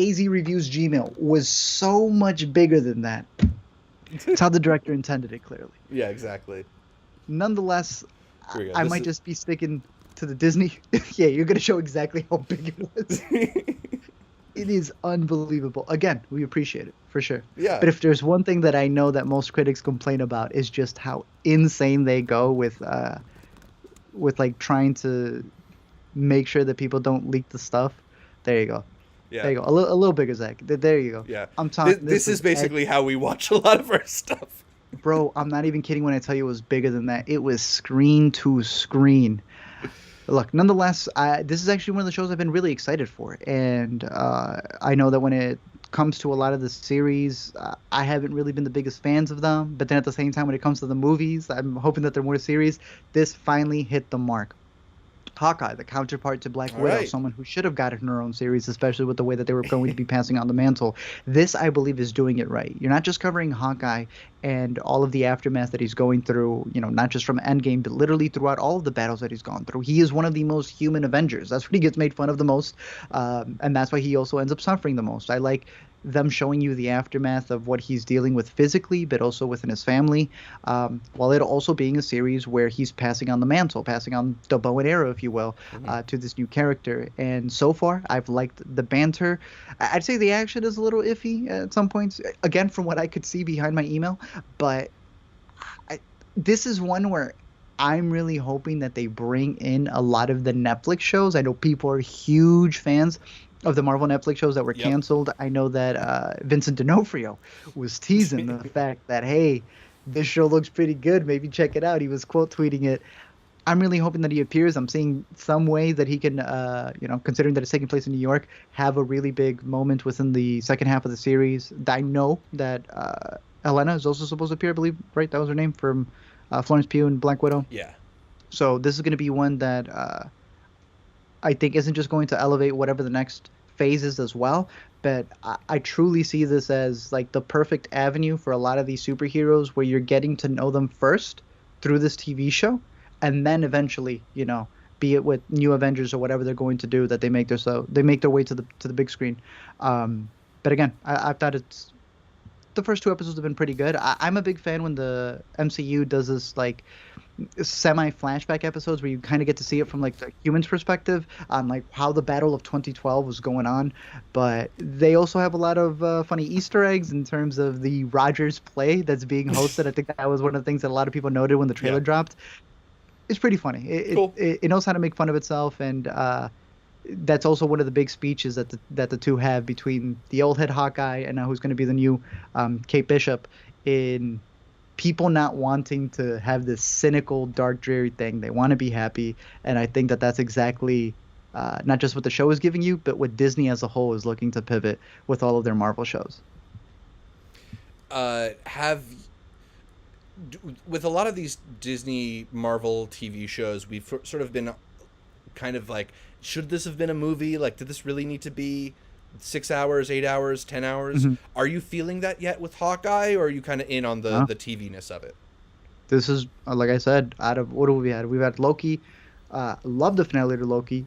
AZ Reviews Gmail was so much bigger than that. It's how the director intended it, clearly.
Yeah, exactly.
Nonetheless, I might just be sticking to the Disney. Yeah, you're going to show exactly how big it was. It is unbelievable. Again, we appreciate it. for sure.
Yeah.
But if there's one thing that I know that most critics complain about is just how insane they go with like trying to make sure that people don't leak the stuff. There you go.
Yeah.
There you go. A little bigger, Zach. There you go.
Yeah.
I'm talking.
This is basically how we watch a lot of our stuff.
Bro, I'm not even kidding when I tell you it was bigger than that. It was screen to screen. Look, nonetheless, this is actually one of the shows I've been really excited for. And I know that when it comes to a lot of the series, I haven't really been the biggest fans of them. But then at the same time, when it comes to the movies, I'm hoping that they're more series. This finally hit the mark. Hawkeye, the counterpart to Black Widow,
right.
someone who should have gotten her own series, especially with the way that they were going to be passing on the mantle. This, I believe, is doing it right. You're not just covering Hawkeye and all of the aftermath that he's going through, not just from Endgame, but literally throughout all of the battles that he's gone through. He is one of the most human Avengers. That's what he gets made fun of the most, and that's why he also ends up suffering the most. I like them showing you the aftermath of what he's dealing with physically, but also within his family, while it also being a series where he's passing on the mantle, passing on the bow and arrow, if you will, to this new character. And so far, I've liked the banter. I'd say the action is a little iffy at some points, again, from what I could see behind my email, but this is one where I'm really hoping that they bring in a lot of the Netflix shows. I know people are huge fans of the Marvel Netflix shows that were canceled. I know that Vincent D'Onofrio was teasing the fact that, hey, this show looks pretty good. Maybe check it out. He was quote tweeting it. I'm really hoping that he appears. I'm seeing some way that he can, considering that it's taking place in New York, have a really big moment within the second half of the series. I know that Helena is also supposed to appear, I believe, right? That was her name, from Florence Pugh and Black Widow.
Yeah.
So this is going to be one that I think isn't just going to elevate whatever the next phase is as well, but I truly see this as like the perfect avenue for a lot of these superheroes where you're getting to know them first through this TV show, and then eventually, be it with New Avengers or whatever they're going to do, that they make their way to the big screen. But again, I thought the first two episodes have been pretty good. I'm a big fan when the MCU does this like semi-flashback episodes where you kind of get to see it from like the human's perspective on like how the battle of 2012 was going on. But they also have a lot of funny Easter eggs in terms of the Rogers play that's being hosted. I think that was one of the things that a lot of people noted when the trailer dropped. It's pretty funny.
Cool.
It knows how to make fun of itself, and that's also one of the big speeches that the two have between the old head Hawkeye and now who's going to be the new Kate Bishop, in people not wanting to have this cynical, dark, dreary thing. They want to be happy, and I think that that's exactly not just what the show is giving you, but what Disney as a whole is looking to pivot with all of their Marvel shows.
With a lot of these Disney Marvel TV shows, we've sort of been kind of like, should this have been a movie? Like, did this really need to be 6 hours, 8 hours, 10 hours? Mm-hmm. Are you feeling that yet with Hawkeye, or are you kind of in on the TV-ness of it?
This is, like I said, out of what have we had? We've had Loki. Loved the finale to Loki.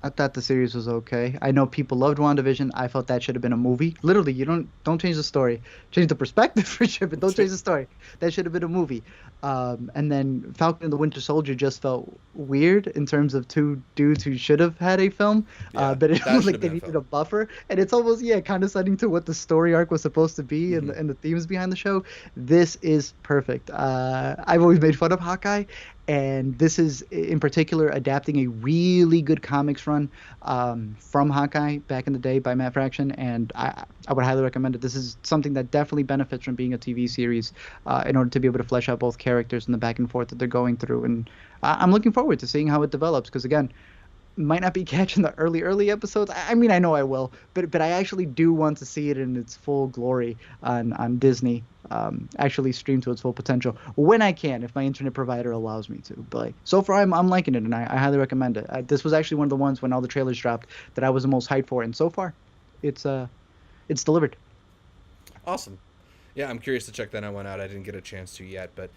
I thought the series was okay. I know people loved WandaVision. I felt that should have been a movie. Literally, you don't change the story. Change the perspective for sure, but don't change the story. That should have been a movie. And then Falcon and the Winter Soldier just felt weird in terms of two dudes who should have had a film, but it was like they needed a buffer. And it's almost, condescending to what the story arc was supposed to be and the themes behind the show. This is perfect. I've always made fun of Hawkeye, and this is in particular adapting a really good comics run from Hawkeye back in the day by Matt Fraction, and I would highly recommend it. This is something that definitely benefits from being a TV series in order to be able to flesh out both characters and the back and forth that they're going through. And I'm looking forward to seeing how it develops, because again, might not be catching the early episodes. I mean, I know I will, but I actually do want to see it in its full glory on Disney, actually stream to its full potential when I can, if my internet provider allows me to. But so far, I'm liking it, and I highly recommend it. This was actually one of the ones when all the trailers dropped that I was the most hyped for, and so far, it's delivered.
Awesome. Yeah, I'm curious to check that one out. I didn't get a chance to yet, but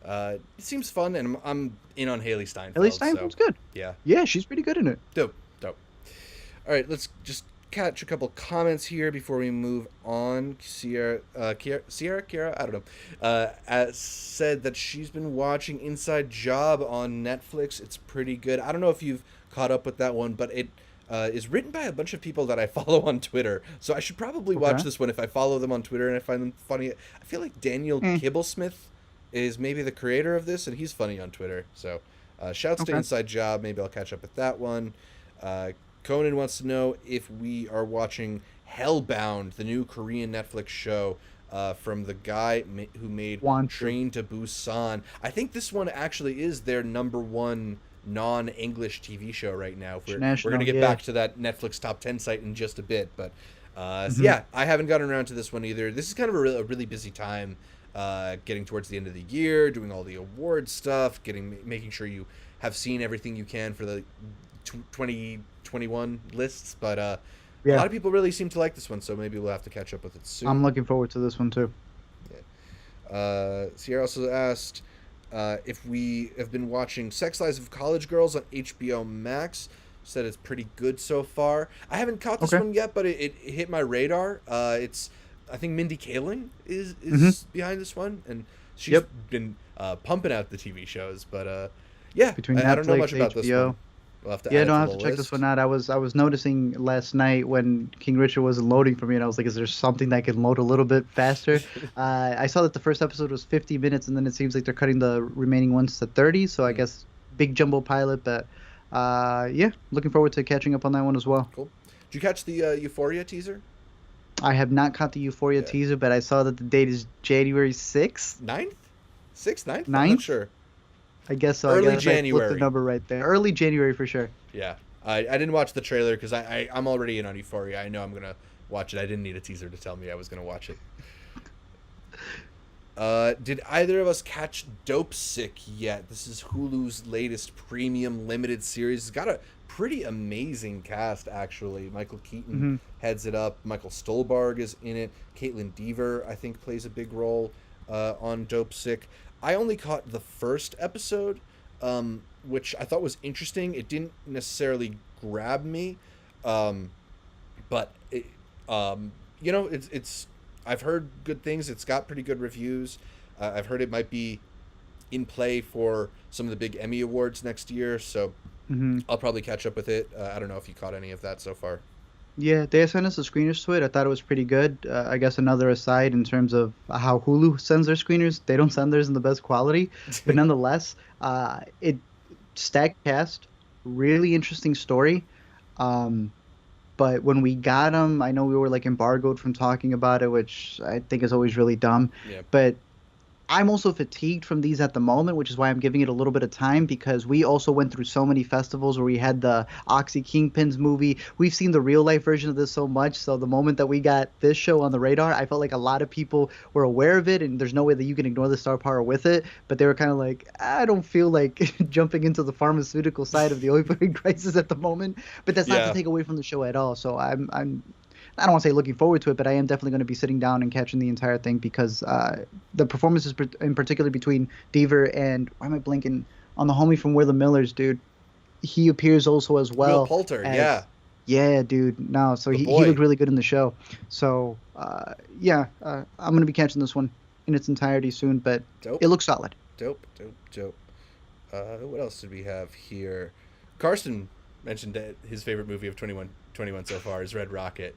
it seems fun, and I'm in on Haley Steinfeld.
Haley Steinfeld's good. Yeah, she's pretty good in it.
Dope. All right, let's just catch a couple comments here before we move on. Kiara, I don't know, said that she's been watching Inside Job on Netflix. It's pretty good. I don't know if you've caught up with that one, but it is written by a bunch of people that I follow on Twitter. So I should probably watch
Okay.
this one if I follow them on Twitter and I find them funny. I feel like Daniel
Mm.
Kibblesmith is maybe the creator of this, and he's funny on Twitter. So shouts to
Okay.
Inside Job. Maybe I'll catch up with that one. Conan wants to know if we are watching Hellbound, the new Korean Netflix show from the guy who made
Want to.
Train to Busan. I think this one actually is their number one non-English TV show right now. We're going to
International,
get
yeah.
back to that Netflix top 10 site in just a bit. But so
Mhm.
yeah, I haven't gotten around to this one either. This is kind of a really busy time getting towards the end of the year, doing all the award stuff, making sure you have seen everything you can for the 2021 lists. But a
Yeah.
lot of people really seem to like this one, so maybe we'll have to catch up with it soon.
I'm looking forward to this one too.
Sierra also asked if we have been watching Sex Lives of College Girls on HBO Max. Said it's pretty good so far. I haven't caught this
Okay.
one yet, but it hit my radar. I think Mindy Kaling is behind this one, and she's
Yep.
been pumping out the TV shows. But yeah,
Between
I don't know much
Netflix,
about this
HBO.
one. We'll have to
Yeah,
add it
no, I
to
have
the
to check this
list.
one out. I was noticing last night when King Richard wasn't loading for me, and I was like, "Is there something that can load a little bit faster?" I saw that the first episode was 50 minutes, and then it seems like they're cutting the remaining ones to 30. So I guess big jumbo pilot, but yeah, looking forward to catching up on that one as well.
Cool. Did you catch the Euphoria teaser?
I have not caught the Euphoria
Yeah.
teaser, but I saw that the date is January 6th.
9th? 6th, 9th? I'm not
Ninth?
sure.
I guess so.
Early
I guess I flipped
January.
the number right there. Early January for sure.
Yeah. I didn't watch the trailer because I'm already in on Euphoria. I know I'm going to watch it. I didn't need a teaser to tell me I was going to watch it. Did either of us catch Dope Sick yet? This is Hulu's latest premium limited series. It's got a pretty amazing cast, actually. Michael Keaton heads it up. Michael Stolbarg is in it. Caitlin Dever, I think, plays a big role on Dope Sick. I only caught the first episode, which I thought was interesting. It didn't necessarily grab me, but it, it's I've heard good things. It's got pretty good reviews. I've heard it might be in play for some of the big Emmy Awards next year, so I'll probably catch up with it. I don't know if you caught any of that so far.
Yeah, they sent us the screeners to it. I thought it was pretty good. I guess another aside in terms of how Hulu sends their screeners, they don't send theirs in the best quality. But nonetheless, it stacked cast, really interesting story. But when we got them, I know we were like embargoed from talking about it, which I think is always really dumb.
Yeah.
But I'm also fatigued from these at the moment, which is why I'm giving it a little bit of time, because we also went through so many festivals where we had the Oxy Kingpins movie. We've seen the real life version of this so much. So the moment that we got this show on the radar, I felt like a lot of people were aware of it, and there's no way that you can ignore the star power with it. But they were kind of like, I don't feel like jumping into the pharmaceutical side of the opioid crisis at the moment. But that's not
Yeah.
to take away from the show at all. So I don't want to say looking forward to it, but I am definitely going to be sitting down and catching the entire thing, because the performances in particular between Deaver and, why am I blanking on the homie from We're the Millers, dude? He appears also as well.
Will Poulter,
as-
yeah.
Yeah, dude. No, so he
boy.
looked really good in the show. So, I'm going to be catching this one in its entirety soon, but
Dope.
it looks solid.
Dope. What else did we have here? Karsten mentioned that his favorite movie of 2021 so far is Red Rocket.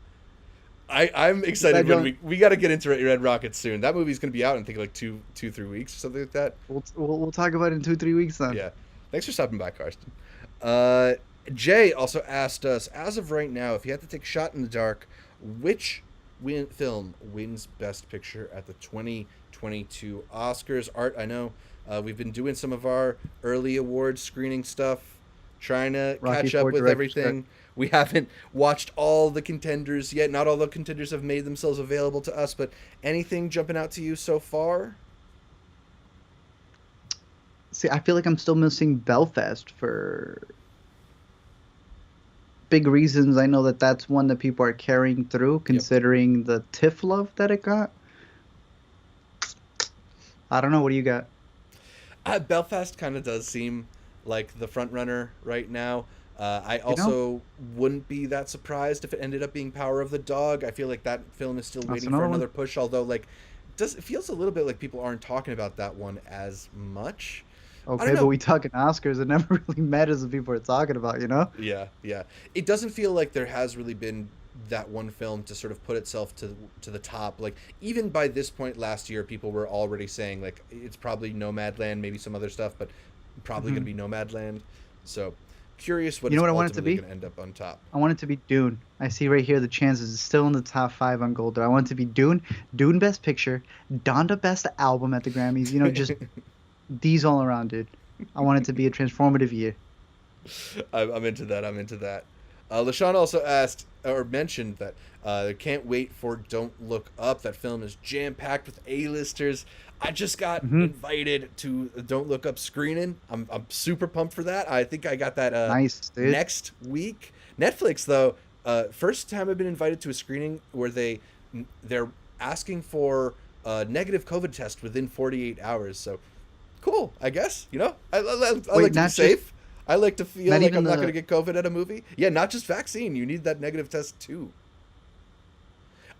I'm excited when we got to get into Red Rocket soon. That movie's going to be out in, I think, like 2-3 weeks or something like that.
We'll talk about it in 2-3 weeks then.
Yeah. Thanks for stopping by, Karsten. Jay also asked us, as of right now, if you had to take a shot in the dark, which film wins Best Picture at the 2022 Oscars? Art, I know we've been doing some of our early awards screening stuff, trying to
Rocky
catch up
Ford
with
director's
everything. We haven't watched all the contenders yet. Not all the contenders have made themselves available to us, but anything jumping out to you so far?
See, I feel like I'm still missing Belfast for big reasons. I know that that's one that people are carrying through, considering the TIFF love that it got. I don't know. What do you got?
Belfast kind of does seem like the front runner right now. I also wouldn't be that surprised if it ended up being Power of the Dog. I feel like that film is still waiting for another push, although it feels a little bit like people aren't talking about that one as much. I don't
Okay, but
know.
we talking Oscars. It never really matters what people are talking about, you know?
Yeah, yeah. It doesn't feel like there has really been that one film to sort of put itself to the top. Like even by this point last year, people were already saying like it's probably Nomadland, maybe some other stuff, but probably going
Hmm.
to be Nomadland. So curious what
You know
is
what I want it to
ultimately
be?
going to end up on top.
I want it to be Dune. I see right here the chances is still in the top five on Golden. I want it to be Dune, Dune Best Picture, Donda Best Album at the Grammys. You know, just these all around, dude. I want it to be a transformative year.
I'm into that. I'm into that. LaShawn also asked or mentioned that they can't wait for Don't Look Up. That film is jam packed with A-listers. I just got
Hmm.
invited to the Don't Look Up screening. I'm super pumped for that. I think I got that
Nice, dude.
next week. Netflix though, first time I've been invited to a screening where they're asking for a negative COVID test within 48 hours. So cool, I guess. I like
Wait,
to be
not just
safe. I like to feel
not
like I'm
even
not going to
the.
get COVID at a movie. Yeah, not just vaccine. You need that negative test too.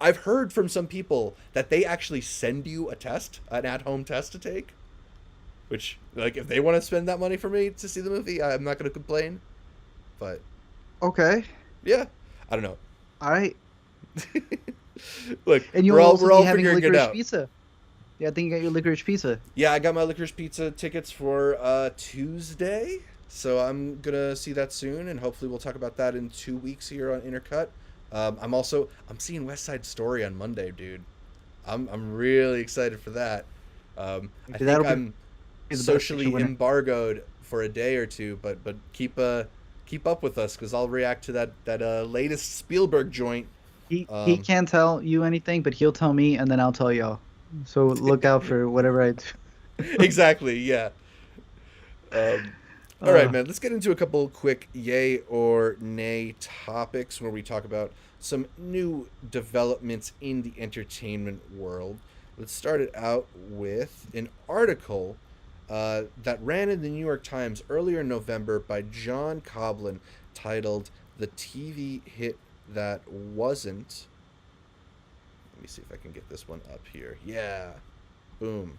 I've heard from some people that they actually send you a test, an at-home test to take. Which, like, if they want to spend that money for me to see the movie, I'm not going to complain. But
Okay,
yeah, I don't know.
all right.
Look,
And
we're
you'll
all
also
we're
be
all
having
figuring it
licorice
out.
pizza. Yeah, I think you got your licorice pizza.
Yeah, I got my licorice pizza tickets for Tuesday, so I'm gonna see that soon, and hopefully we'll talk about that in 2 weeks here on Intercut. I'm seeing West Side Story on Monday, dude. I'm really excited for that. I
Maybe
think
that'll be
I'm
the best picture
socially
winner.
embargoed for a day or two, but keep up with us because I'll react to that latest Spielberg joint.
He
Um,
can't tell you anything, but he'll tell me, and then I'll tell y'all. So look out for whatever I do.
exactly, yeah. Um, all right,
Uh,
man. Let's get into a couple quick yay or nay topics where we talk about some new developments in the entertainment world. Let's start it out with an article that ran in the New York Times earlier in November by John Coblin titled "The TV Hit That Wasn't." Let me see if I can get this one up here. Yeah. Boom.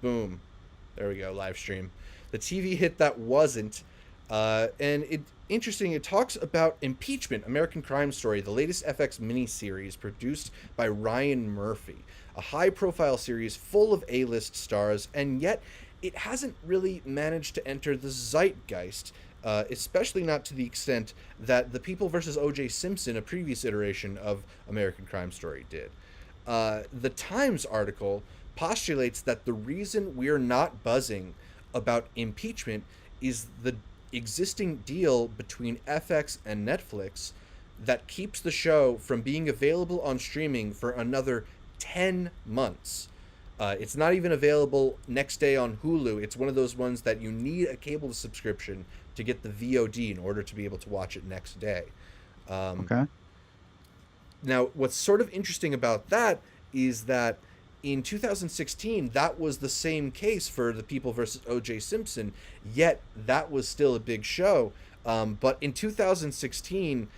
Boom. There we go. Live stream. The TV hit that wasn't. And it interesting. It talks about Impeachment, American Crime Story, the latest FX miniseries produced by Ryan Murphy, a high-profile series full of A-list stars, and yet it hasn't really managed to enter the zeitgeist. Especially not to the extent that The People versus O.J. Simpson, a previous iteration of American Crime Story, did. The Times article postulates that the reason we're not buzzing about impeachment is the existing deal between FX and Netflix that keeps the show from being available on streaming for another 10 months. It's not even available next day on Hulu. It's one of those ones that you need a cable subscription to get the VOD in order to be able to watch it next day. Um,
okay.
Now, what's sort of interesting about that is that in 2016, that was the same case for The People versus O.J. Simpson, yet that was still a big show. But in 2016,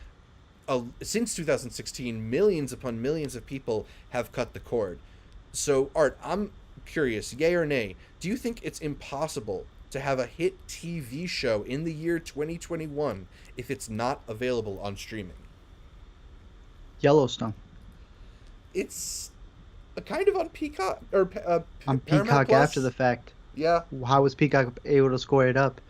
since 2016, millions upon millions of people have cut the cord. So, Art, I'm curious, yay or nay, do you think it's impossible to have a hit TV show in the year 2021 if it's not available on streaming?
Yellowstone.
It's a kind of on Peacock or
On
Paramount
Peacock after the
Plus.
fact.
Yeah.
How was Peacock able to score it up?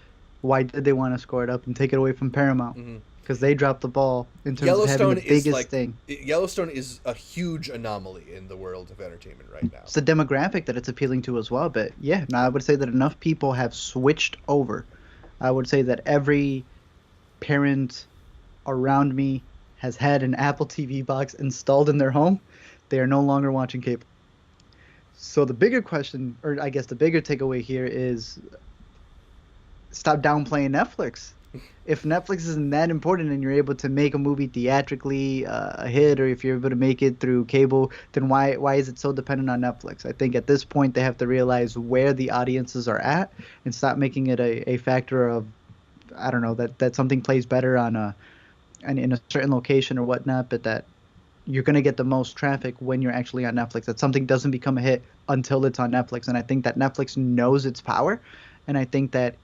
Why did they want to score it up and take it away from Paramount?
Hmm.
Because they dropped the ball in terms of having the biggest thing.
Yellowstone is a huge anomaly in the world of entertainment right now.
It's the demographic that it's appealing to as well. But yeah, no, I would say that enough people have switched over. I would say that every parent around me has had an Apple TV box installed in their home. They are no longer watching cable. So the bigger question, or I guess the bigger takeaway here is stop downplaying Netflix. If Netflix isn't that important and you're able to make a movie theatrically a hit, or if you're able to make it through cable, then why is it so dependent on Netflix? I think at this point they have to realize where the audiences are at and stop making it a factor of, I don't know, that something plays better on in a certain location or whatnot, but that you're going to get the most traffic when you're actually on Netflix. That something doesn't become a hit until it's on Netflix. And I think that Netflix knows its power, And I think that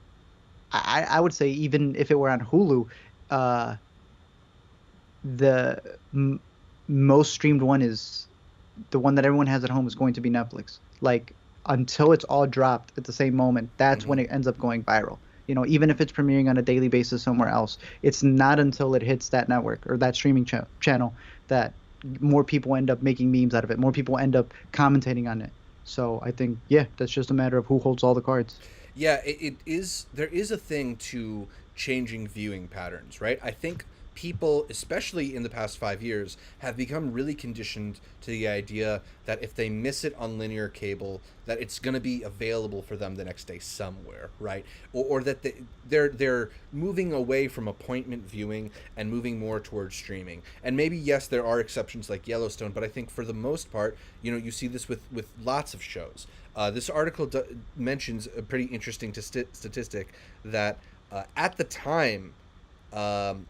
I would say even if it were on Hulu, uh, the most streamed one is the one that everyone has at home is going to be Netflix. Like until it's all dropped at the same moment, that's when
Hmm.
it ends up going viral. Even if it's premiering on a daily basis somewhere else, it's not until it hits that network or that streaming channel that more people end up making memes out of it. More people end up commentating on it. So I think, yeah, that's just a matter of who holds all the cards.
Yeah, it is. There is a thing to changing viewing patterns, right? I think people, especially in the past 5 years, have become really conditioned to the idea that if they miss it on linear cable, that it's going to be available for them the next day somewhere, right? Or that they're moving away from appointment viewing and moving more towards streaming. And maybe yes, there are exceptions like Yellowstone, but I think for the most part, you see this with lots of shows. This article mentions a pretty interesting statistic that at the time, um,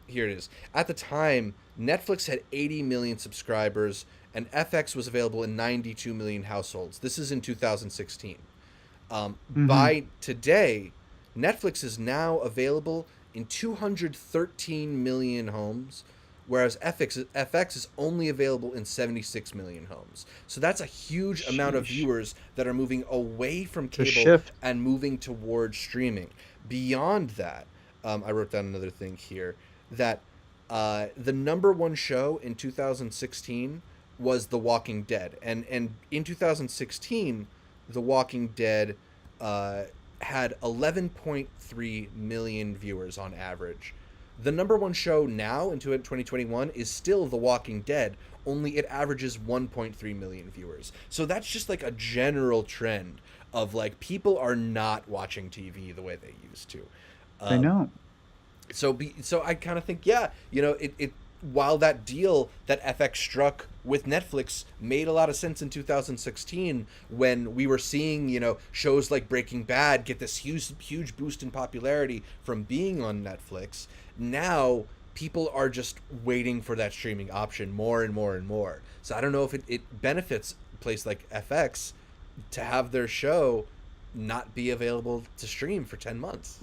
here it is. At the time, Netflix had 80 million subscribers, and FX was available in 92 million households. This is in 2016.
Hmm.
By today, Netflix is now available in 213 million homes, whereas FX is only available in 76 million homes. So that's a huge amount of
Sheesh.
viewers that are moving away from
It's a
cable
shift.
and moving towards streaming. Beyond that, I wrote down another thing here that the number one show in 2016 was The Walking Dead, and in 2016, The Walking Dead uh, had 11.3 million viewers on average. The number one show now in 2021 is still The Walking Dead, only it averages 1.3 million viewers. So that's just like a general trend of like people are not watching TV the way they used to.
I
Um,
know.
so I kind of think, yeah, it while that deal that FX struck with Netflix made a lot of sense in 2016 when we were seeing, shows like Breaking Bad get this huge boost in popularity from being on Netflix. Now people are just waiting for that streaming option more and more and more. So I don't know if it benefits a place like FX to have their show not be available to stream for 10 months.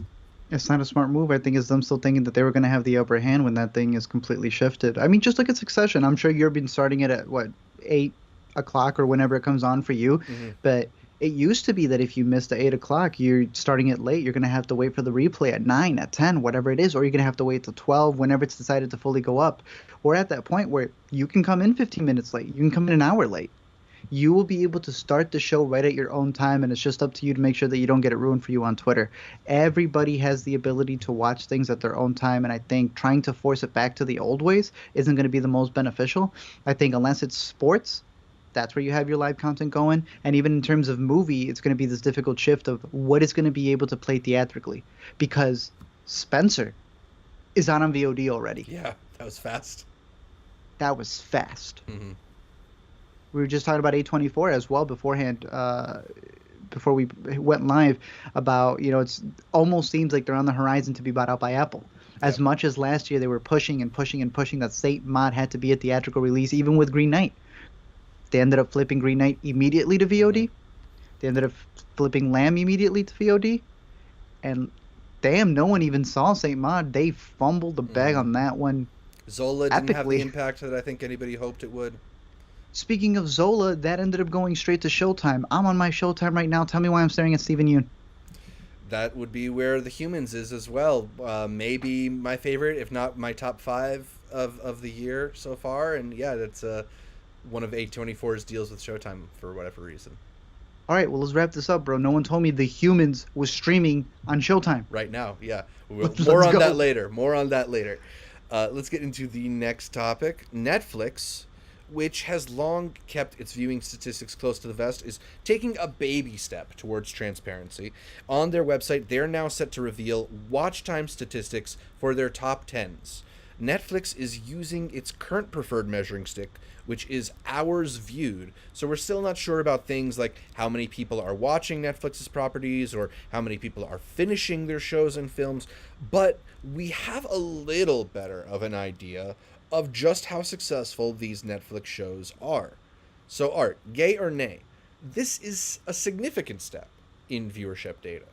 It's not a smart move. I think it's them still thinking that they were going to have the upper hand when that thing is completely shifted. I mean, just look at Succession. I'm sure you've been starting it at what, 8 o'clock or whenever it comes on for you.
Hmm.
But it used to be that if you missed the 8 o'clock, you're starting it late. You're going to have to wait for the replay at 9, at 10, whatever it is, or you're going to have to wait till 12 whenever it's decided to fully go up. We're at that point where you can come in 15 minutes late. You can come in an hour late. You will be able to start the show right at your own time, and it's just up to you to make sure that you don't get it ruined for you on Twitter. Everybody has the ability to watch things at their own time, and I think trying to force it back to the old ways isn't going to be the most beneficial. I think unless it's sports, that's where you have your live content going. And even in terms of movie, it's going to be this difficult shift of what is going to be able to play theatrically, because Spencer is on VOD already.
Yeah, that was fast.
That was fast.
Hmm.
We were just talking about A24 as well beforehand, before we went live, about, it's almost seems like they're on the horizon to be bought out by Apple. As
Yep.
much as last year they were pushing and pushing and pushing that Saint Mod had to be a theatrical release, even with Green Knight. They ended up flipping Green Knight immediately to
Hmm.
VOD. They ended up flipping Lamb immediately to VOD. And damn, no one even saw Saint Mod. They fumbled the bag
Hmm.
on that one
Zola didn't have the
epically.
impact that I think anybody hoped it would.
Speaking of Zola, that ended up going straight to Showtime. I'm on my Showtime right now. Tell me why I'm staring at Steven Yeun.
That would be where the Humans is as well. Maybe my favorite, if not my top five of the year so far. And yeah, that's one of A24's deals with Showtime for whatever reason.
All right, well, let's wrap this up, bro. No one told me The Humans was streaming on Showtime.
Right now, yeah. More
Let's
on that
go.
later. More on that later. Let's get into the next topic. Netflix, which has long kept its viewing statistics close to the vest, is taking a baby step towards transparency. On their website, they're now set to reveal watch time statistics for their top tens. Netflix is using its current preferred measuring stick, which is hours viewed. So we're still not sure about things like how many people are watching Netflix's properties or how many people are finishing their shows and films, but we have a little better of an idea of just how successful these Netflix shows are. So, Art, yay or nay? This is a significant step. in viewership data.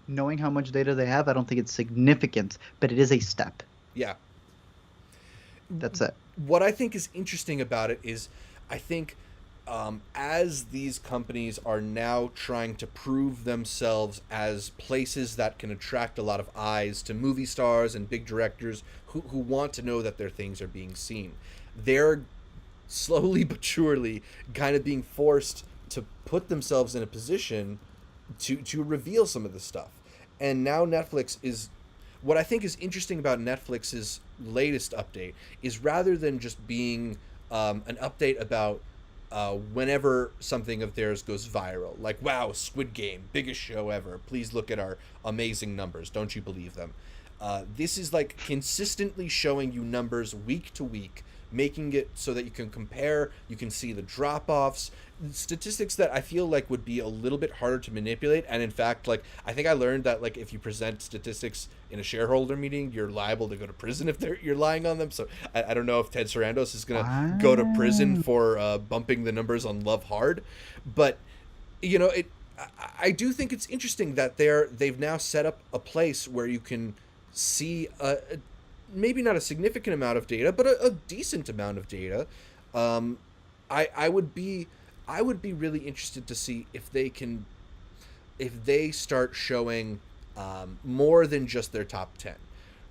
Knowing how much data they have, I don't think it's significant, but it is a step.
Yeah.
That's it.
What I think is interesting about it is I think as these companies are now trying to prove themselves as places that can attract a lot of eyes to movie stars and big directors who want to know that their things are being seen, they're slowly but surely kind of being forced to put themselves in a position to reveal some of this stuff. And now Netflix is, what I think is interesting about Netflix's latest update is rather than just being an update about whenever something of theirs goes viral, like, wow, Squid Game, biggest show ever, please look at our amazing numbers, don't you believe them? This is like consistently showing you numbers week to week, making it so that you can compare, you can see the drop-offs, statistics that I feel like would be a little bit harder to manipulate. And in fact, like, I think I learned that, like, if you present statistics in a shareholder meeting, you're liable to go to prison if you're lying on them. So I don't know if Ted Sarandos is going to go to prison for bumping the numbers on Love Hard. But, you know, I do think it's interesting that they've now set up a place where you can see maybe not a significant amount of data, but a decent amount of data. I would be really interested to see if they start showing more than just their top 10.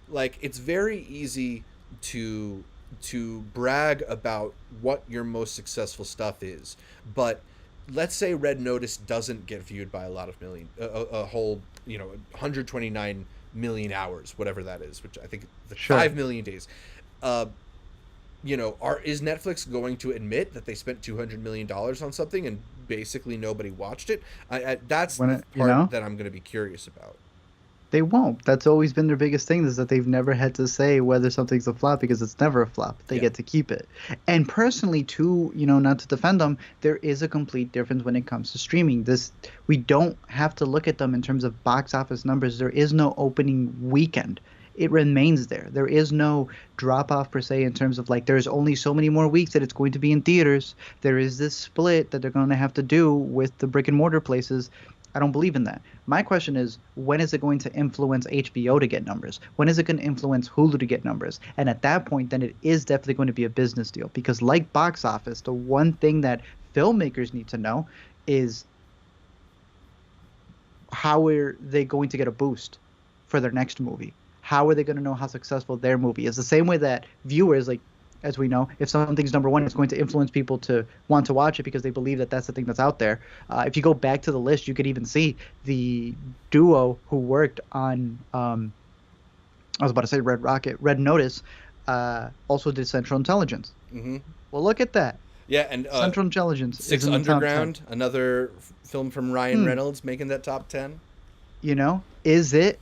Like, it's very easy to brag about what your most successful stuff is, but let's say Red Notice doesn't get viewed by a lot of a whole 129 million hours, whatever that is, which I think the 5 million days. Is Netflix going to admit that they spent $200 million on something and basically nobody watched it? That's the part that I'm going to be curious about.
They won't. That's always been their biggest thing, is that they've never had to say whether something's a flop, because it's never a flop. They get to keep it. And personally, too, not to defend them, there is a complete difference when it comes to streaming. We don't have to look at them in terms of box office numbers. There is no opening weekend. It remains there. There is no drop off per se in terms of, like, there's only so many more weeks that it's going to be in theaters. There is this split that they're going to have to do with the brick and mortar places. I don't believe in that. My question is, when is it going to influence HBO to get numbers? When is it going to influence Hulu to get numbers? And at that point, then it is definitely going to be a business deal. Because like box office, the one thing that filmmakers need to know is, how are they going to get a boost for their next movie? How are they going to know how successful their movie is? The same way that viewers, like, as we know, if something's number one, it's going to influence people to want to watch it because they believe that that's the thing that's out there. If you go back to the list, you could even see the duo who worked on, I was about to say Red Notice, also did Central Intelligence.
Mm-hmm.
Well, look at that.
Yeah, and
Central Intelligence.
Six Underground, another film from Ryan Reynolds, making that top 10.
Is it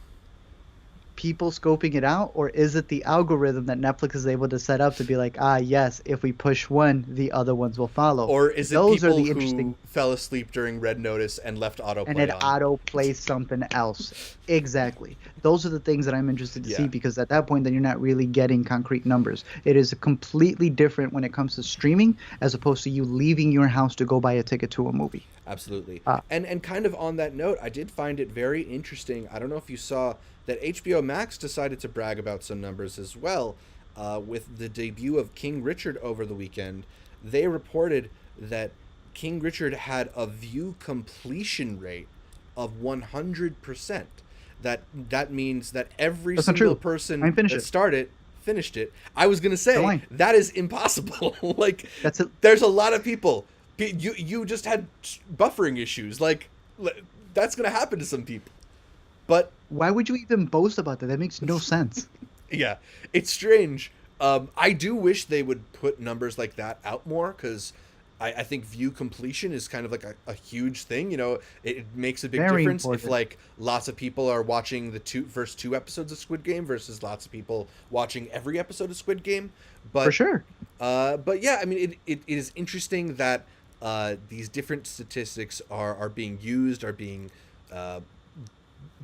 people scoping it out, or is it the algorithm that Netflix is able to set up to be like, yes, if we push one, the other ones will follow?
Or is it people who fell asleep during Red Notice and left autoplay
and it autoplays something else? Exactly. Those are the things that I'm interested to see, because at that point, then you're not really getting concrete numbers. It is completely different when it comes to streaming, as opposed to you leaving your house to go buy a ticket to a movie.
Absolutely. And kind of on that note, I did find it very interesting. I don't know if you saw that HBO Max decided to brag about some numbers as well. With the debut of King Richard over the weekend, they reported that King Richard had a view completion rate of 100%. That means that every single person that started finished it. I was going to say, that is impossible. Like, there's a lot of people. You just had buffering issues. Like, that's going to happen to some people. But
why would you even boast about that? That makes no sense.
Yeah, it's strange. I do wish they would put numbers like that out more, because I think view completion is kind of like a huge thing. It makes a big difference if, like, lots of people are watching the first two episodes of Squid Game versus lots of people watching every episode of Squid Game. But
for sure.
But yeah, I mean, it is interesting that these different statistics are being used, are being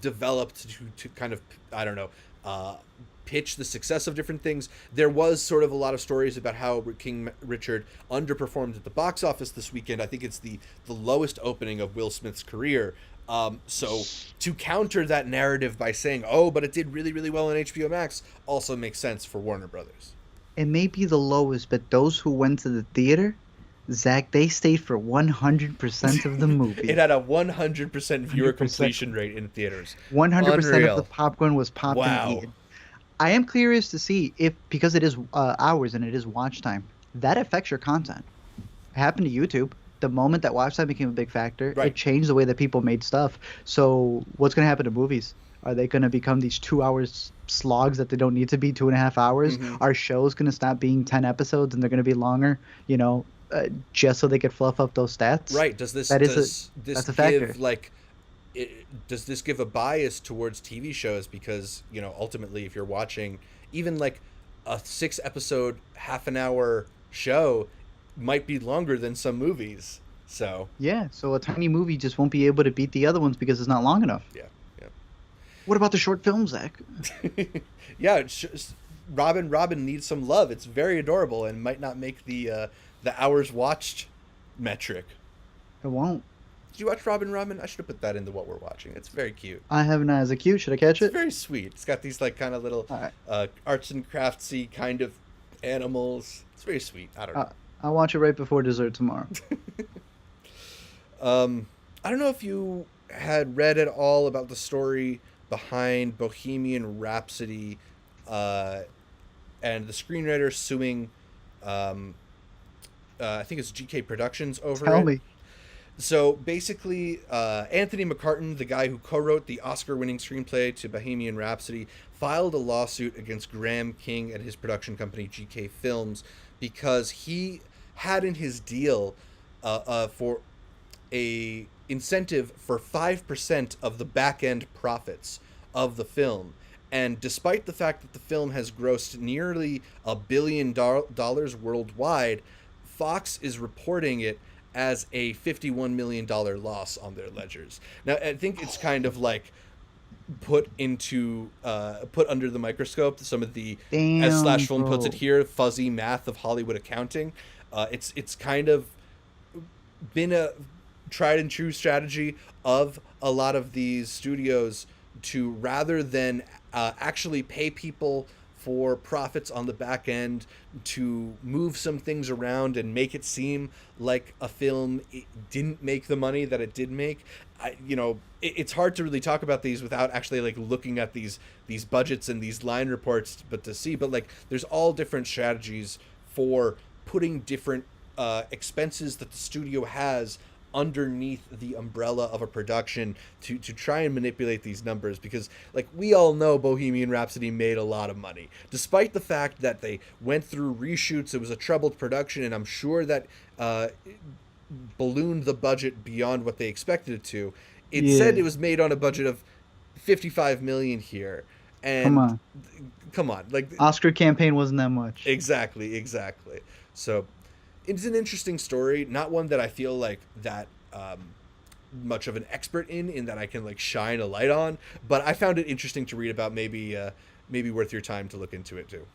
developed to kind of, I don't know, pitch the success of different things. There was sort of a lot of stories about how King Richard underperformed at the box office this weekend. I think it's the lowest opening of Will Smith's career. So to counter that narrative by saying, oh, but it did really, really well on HBO Max also makes sense for Warner Brothers.
It may be the lowest, but those who went to the theater, Zach, they stayed for 100% of the movie.
It had a 100% viewer completion rate in theaters.
100% of the popcorn was popped
Wow.
and eaten. I am curious to see if, because it is hours and it is watch time, that affects your content. It happened to YouTube. The moment that watch time became a big factor,
Right.
it changed the way that people made stuff. So what's going to happen to movies? Are they going to become these 2 hours slogs that they don't need to be 2.5 hours?
Mhm.
Are shows going to stop being 10 episodes and they're going to be longer, just so they could fluff up those stats?
Right. Does this
That's a factor.
give does this give a bias towards TV shows? Because, ultimately, if you're watching even like a 6-episode, half an hour show might be longer than some movies. So
Yeah, so a tiny movie just won't be able to beat the other ones because it's not long enough.
yeah.
What about the short films, Zach?
Yeah, Robin needs some love. It's very adorable and might not make the hours watched metric.
It won't.
Did you watch Robin? I should have put that into what we're watching. It's very cute.
I have not. Is it cute? Should I catch
It's
it?
very sweet. It's got these like kind of little
All right.
arts and craftsy kind of animals. It's very sweet. I don't know.
I'll watch it right before dessert tomorrow.
I don't know if you had read at all about the story behind Bohemian Rhapsody, and the screenwriter suing, I think it's GK Productions over
Tell
it.
me.
So basically, Anthony McCartan, the guy who co-wrote the Oscar-winning screenplay to Bohemian Rhapsody, filed a lawsuit against Graham King and his production company GK Films because he had in his deal for a incentive for 5% of the back-end profits of the film. And despite the fact that the film has grossed nearly $1 billion worldwide, Fox is reporting it as a $51 million loss on their ledgers. Now, I think it's kind of like put under the microscope some of the,
Damn,
as Slash Film puts
bro.
it here, fuzzy math of Hollywood accounting. It's kind of been a tried and true strategy of a lot of these studios to, rather than actually pay people for profits on the back end, to move some things around and make it seem like a film didn't make the money that it did make. It's hard to really talk about these without actually like looking at these budgets and these line reports, but like there's all different strategies for putting different expenses that the studio has underneath the umbrella of a production to try and manipulate these numbers, because like we all know Bohemian Rhapsody made a lot of money despite the fact that they went through reshoots. It was a troubled production, and I'm sure that ballooned the budget beyond what they expected it to. It said it was made on a budget of $55 million here, and come on, like
Oscar campaign wasn't that much.
Exactly. So it's an interesting story, not one that I feel like that much of an expert in that I can like shine a light on, but I found it interesting to read about. Maybe worth your time to look into it too.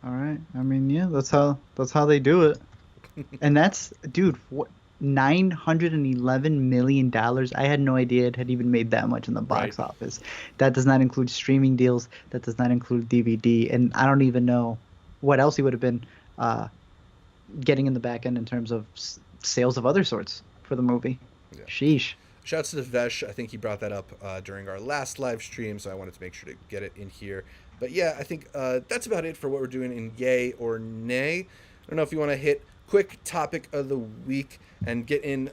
All right. I mean, yeah, that's how they do it. And that's, dude, what, $911 million. I had no idea it had even made that much in the box
Right.
office. That does not include streaming deals. That does not include DVD. And I don't even know what else he would have been getting in the back end in terms of sales of other sorts for the movie.
Yeah.
Sheesh.
Shouts to Vesh. I think he brought that up during our last live stream, so I wanted to make sure to get it in here. But yeah, I think that's about it for what we're doing in Yay or Nay. I don't know if you want to hit quick topic of the week and get in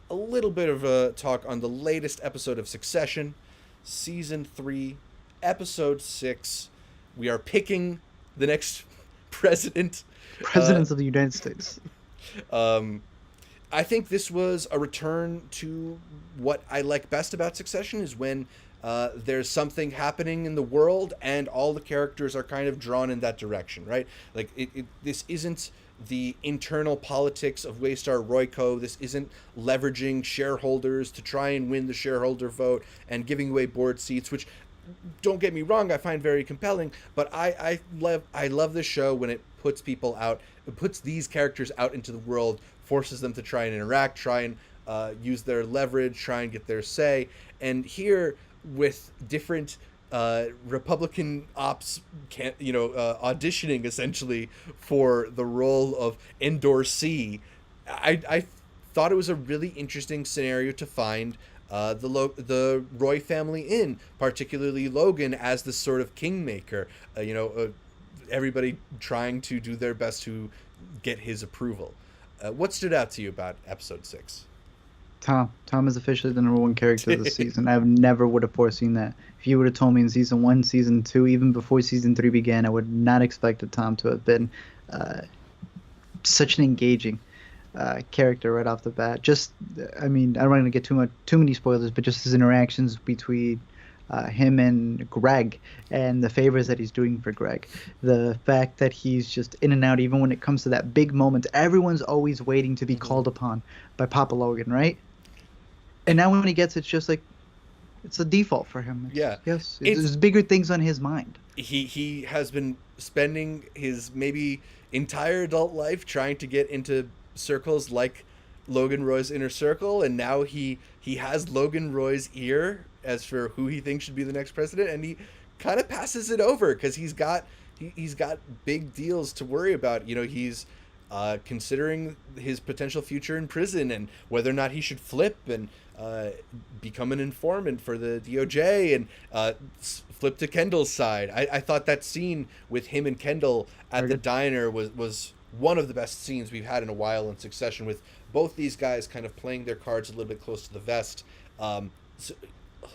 a little bit of a talk on the latest episode of Succession, Season 3, Episode 6. We are picking the next presidents
of the United States.
I think this was a return to what I like best about Succession, is when there's something happening in the world and all the characters are kind of drawn in that direction, right? Like this isn't the internal politics of Waystar Royco. This isn't leveraging shareholders to try and win the shareholder vote and giving away board seats, which, don't get me wrong, I find very compelling. But I love this show when it puts people out, it puts these characters out into the world, forces them to try and interact, try and use their leverage, try and get their say. And here, with different Republican ops, auditioning essentially for the role of endorsee, I thought it was a really interesting scenario to find the Roy family in, particularly Logan, as this sort of kingmaker. Everybody trying to do their best to get his approval. What stood out to you about episode 6?
Tom is officially the number one character of the season. I never would have foreseen that. If you would have told me in season 1, season 2, even before season 3 began, I would not expected Tom to have been such an engaging character right off the bat. I don't want to get too many spoilers, but just his interactions between him and Greg and the favors that he's doing for Greg. The fact that he's just in and out, even when it comes to that big moment. Everyone's always waiting to be called upon by Papa Logan, right? And now when he gets it's just like, it's a default for him. There's bigger things on his mind.
He has been spending his maybe entire adult life trying to get into circles like Logan Roy's inner circle, and now he has Logan Roy's ear as for who he thinks should be the next president, and he kind of passes it over because he's got big deals to worry about. He's considering his potential future in prison and whether or not he should flip and become an informant for the DOJ and flip to Kendall's side. I thought that scene with him and Kendall at the diner was one of the best scenes we've had in a while in succession, with both these guys kind of playing their cards a little bit close to the vest,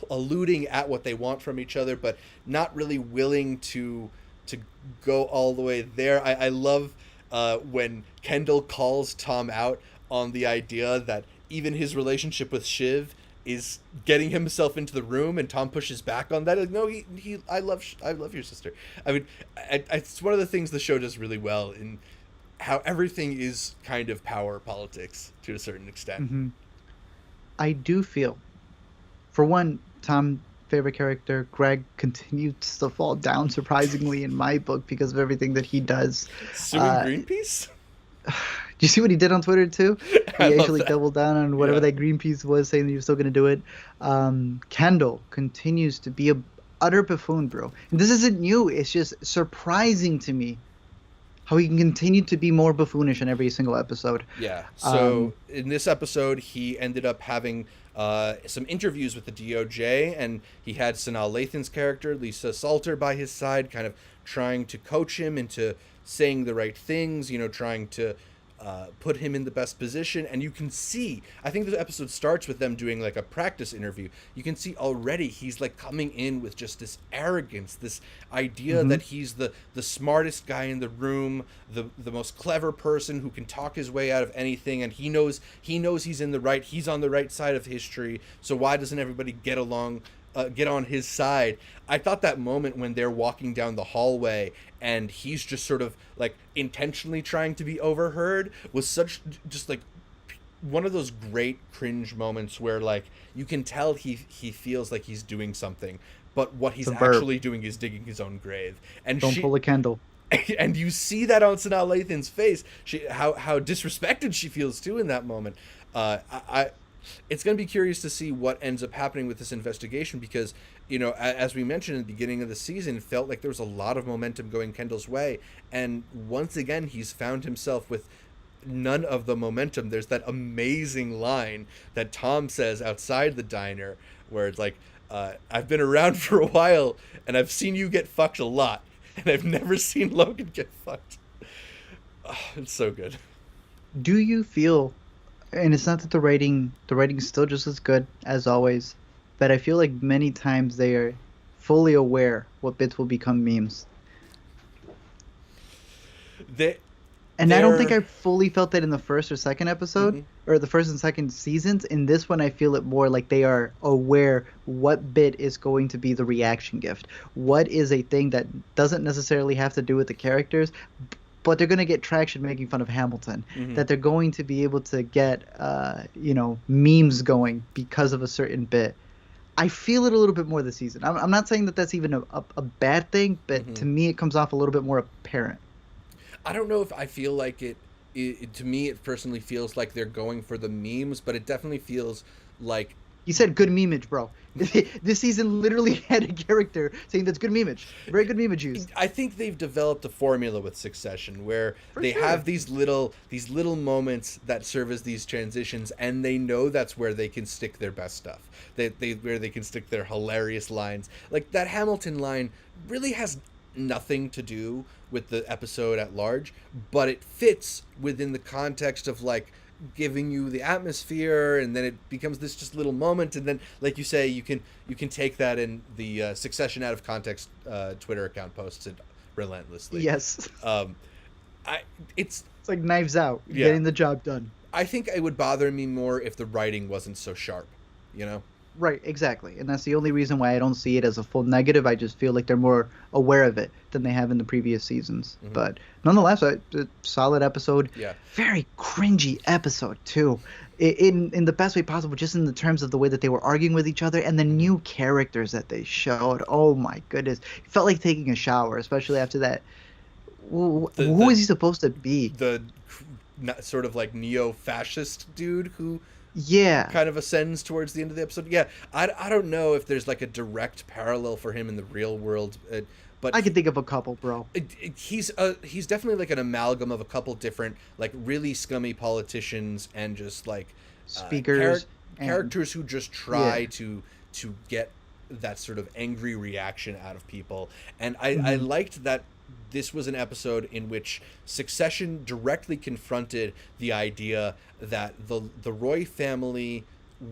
alluding at what they want from each other, but not really willing to go all the way there. I love when Kendall calls Tom out on the idea that even his relationship with Shiv is getting himself into the room, and Tom pushes back on that. Like, no, I love your sister. I mean, it's one of the things the show does really well in how everything is kind of power politics to a certain extent.
Mm-hmm. I do feel, for one, Tom, favorite character, Greg continues to fall down surprisingly in my book because of everything that he does.
Suing Greenpeace?
Do you see what he did on Twitter too? He actually doubled down on whatever that Greenpeace was, saying that he was still going to do it. Kendall continues to be a utter buffoon, bro. And this isn't new. It's just surprising to me how he can continue to be more buffoonish in every single episode.
Yeah. So in this episode, he ended up having some interviews with the DOJ, and he had Sanaa Lathan's character, Lisa Salter, by his side, kind of trying to coach him into saying the right things, trying to put him in the best position. And you can see, I think the episode starts with them doing like a practice interview. You can see already he's like coming in with just this arrogance, this idea that he's the smartest guy in the room, the most clever person who can talk his way out of anything, and he knows he's in the right, he's on the right side of history, so why doesn't everybody get on his side? I thought that moment when they're walking down the hallway and he's just sort of like intentionally trying to be overheard was such just like one of those great cringe moments where like you can tell he feels like he's doing something, but what he's actually doing is digging his own grave. And
don't pull a Kendall.
And you see that on Sanaa Lathan's face. How disrespected she feels too in that moment. It's going to be curious to see what ends up happening with this investigation because, as we mentioned in the beginning of the season, it felt like there was a lot of momentum going Kendall's way. And once again, he's found himself with none of the momentum. There's that amazing line that Tom says outside the diner where it's like, I've been around for a while and I've seen you get fucked a lot. And I've never seen Logan get fucked. Oh, it's so good.
Do you feel... And it's not that the writing is still just as good as always, but I feel like many times they are fully aware what bits will become memes. I don't think I fully felt that in the first or second episode, or the first and second seasons. In this one, I feel it more like they are aware what bit is going to be the reaction gift. What is a thing that doesn't necessarily have to do with the characters, but they're going to get traction making fun of Hamilton, that they're going to be able to get, memes going because of a certain bit. I feel it a little bit more this season. I'm not saying that that's even a bad thing, but to me, it comes off a little bit more apparent.
I don't know if I feel like it. To me, it personally feels like they're going for the memes, but it definitely feels like.
You said good memeage, bro. This season literally had a character saying that's good memeage. Very good memeage use.
I think they've developed a formula with Succession where they have these little moments that serve as these transitions, and they know that's where they can stick their best stuff. Where they can stick their hilarious lines. Like that Hamilton line really has nothing to do with the episode at large, but it fits within the context of like giving you the atmosphere, and then it becomes this just little moment, and then like you say, you can take that in the Succession out of context Twitter account posts it relentlessly.
Yes.
It's
like Knives Out, getting the job done.
I think it would bother me more if the writing wasn't so sharp, you know?
Right, exactly. And that's the only reason why I don't see it as a full negative. I just feel like they're more aware of it than they have in the previous seasons. But nonetheless, a solid episode.
Yeah.
Very cringy episode, too. In the best way possible, just in the terms of the way that they were arguing with each other and the new characters that they showed. Oh, my goodness. It felt like taking a shower, especially after that. Who is he supposed to be?
The sort of like neo-fascist dude who... kind of ascends towards the end of the episode. Yeah, I don't know if there's like a direct parallel for him in the real world, but
I can think of a couple, bro.
He's definitely like an amalgam of a couple different like really scummy politicians and just like
speakers,
characters who just try to get that sort of angry reaction out of people. And I liked that this was an episode in which Succession directly confronted the idea that the Roy family,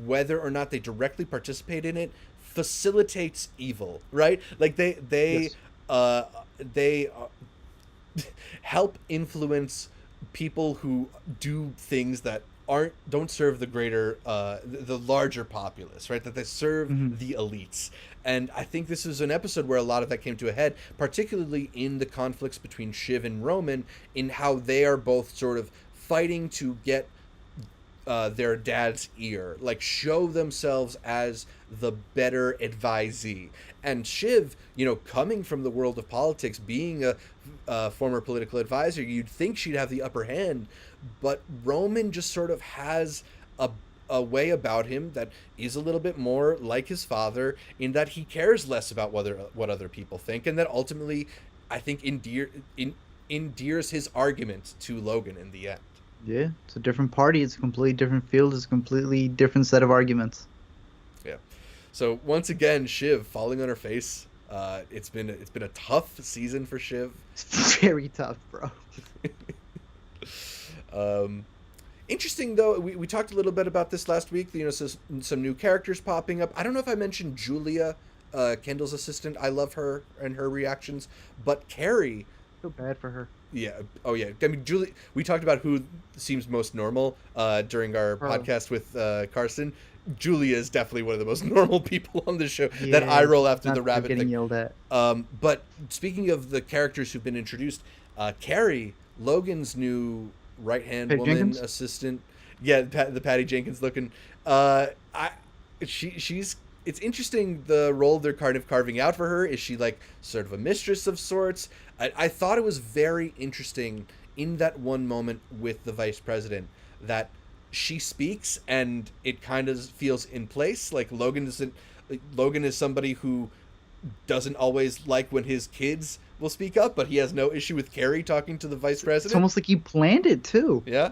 whether or not they directly participate in it, facilitates evil, right? Like they help influence people who do things that don't serve the greater the larger populace, right? That they serve the elites. And I think this is an episode where a lot of that came to a head, particularly in the conflicts between Shiv and Roman, in how they are both sort of fighting to get their dad's ear, like show themselves as the better advisee. And Shiv, coming from the world of politics, being a former political advisor, you'd think she'd have the upper hand, but Roman just sort of has a way about him that is a little bit more like his father, in that he cares less about what other people think, and that ultimately, I think, endears his argument to Logan in the end.
Yeah, it's a different party. It's a completely different field. It's a completely different set of arguments.
Yeah. So once again, Shiv falling on her face. It's been a tough season for Shiv.
It's very tough, bro.
Interesting though. We talked a little bit about this last week. So some new characters popping up. I don't know if I mentioned Julia, Kendall's assistant. I love her and her reactions. But Carrie.
I feel bad for her.
Yeah. Oh, yeah. I mean, Julie. We talked about who seems most normal during our podcast with Carson. Julia is definitely one of the most normal people on the show.
Yeah,
that eye roll after the rabbit
getting
thing.
Yelled at.
But speaking of the characters who've been introduced, Carrie, Logan's new right-hand
Patty
woman
Jenkins?
Assistant. Yeah, the Patty Jenkins looking. She's. It's interesting the role they're kind of carving out for her. Is she like sort of a mistress of sorts? I thought it was very interesting in that one moment with the vice president that she speaks and it kind of feels in place. Like Logan is somebody who doesn't always like when his kids will speak up, but he has no issue with Carrie talking to the vice president.
It's almost like he planned it too.
Yeah.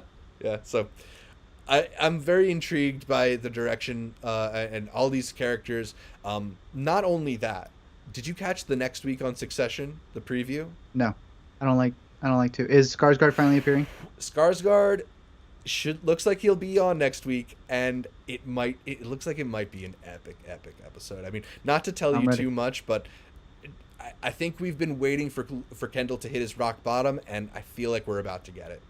So I'm very intrigued by the direction and all these characters. Not only that, did you catch the next week on Succession, the preview?
No, I don't like to. Is Skarsgård finally appearing?
Skarsgård looks like he'll be on next week, and it looks like it might be an epic episode. I mean, not to tell you too much, but I think we've been waiting for Kendall to hit his rock bottom, and I feel like we're about to get it.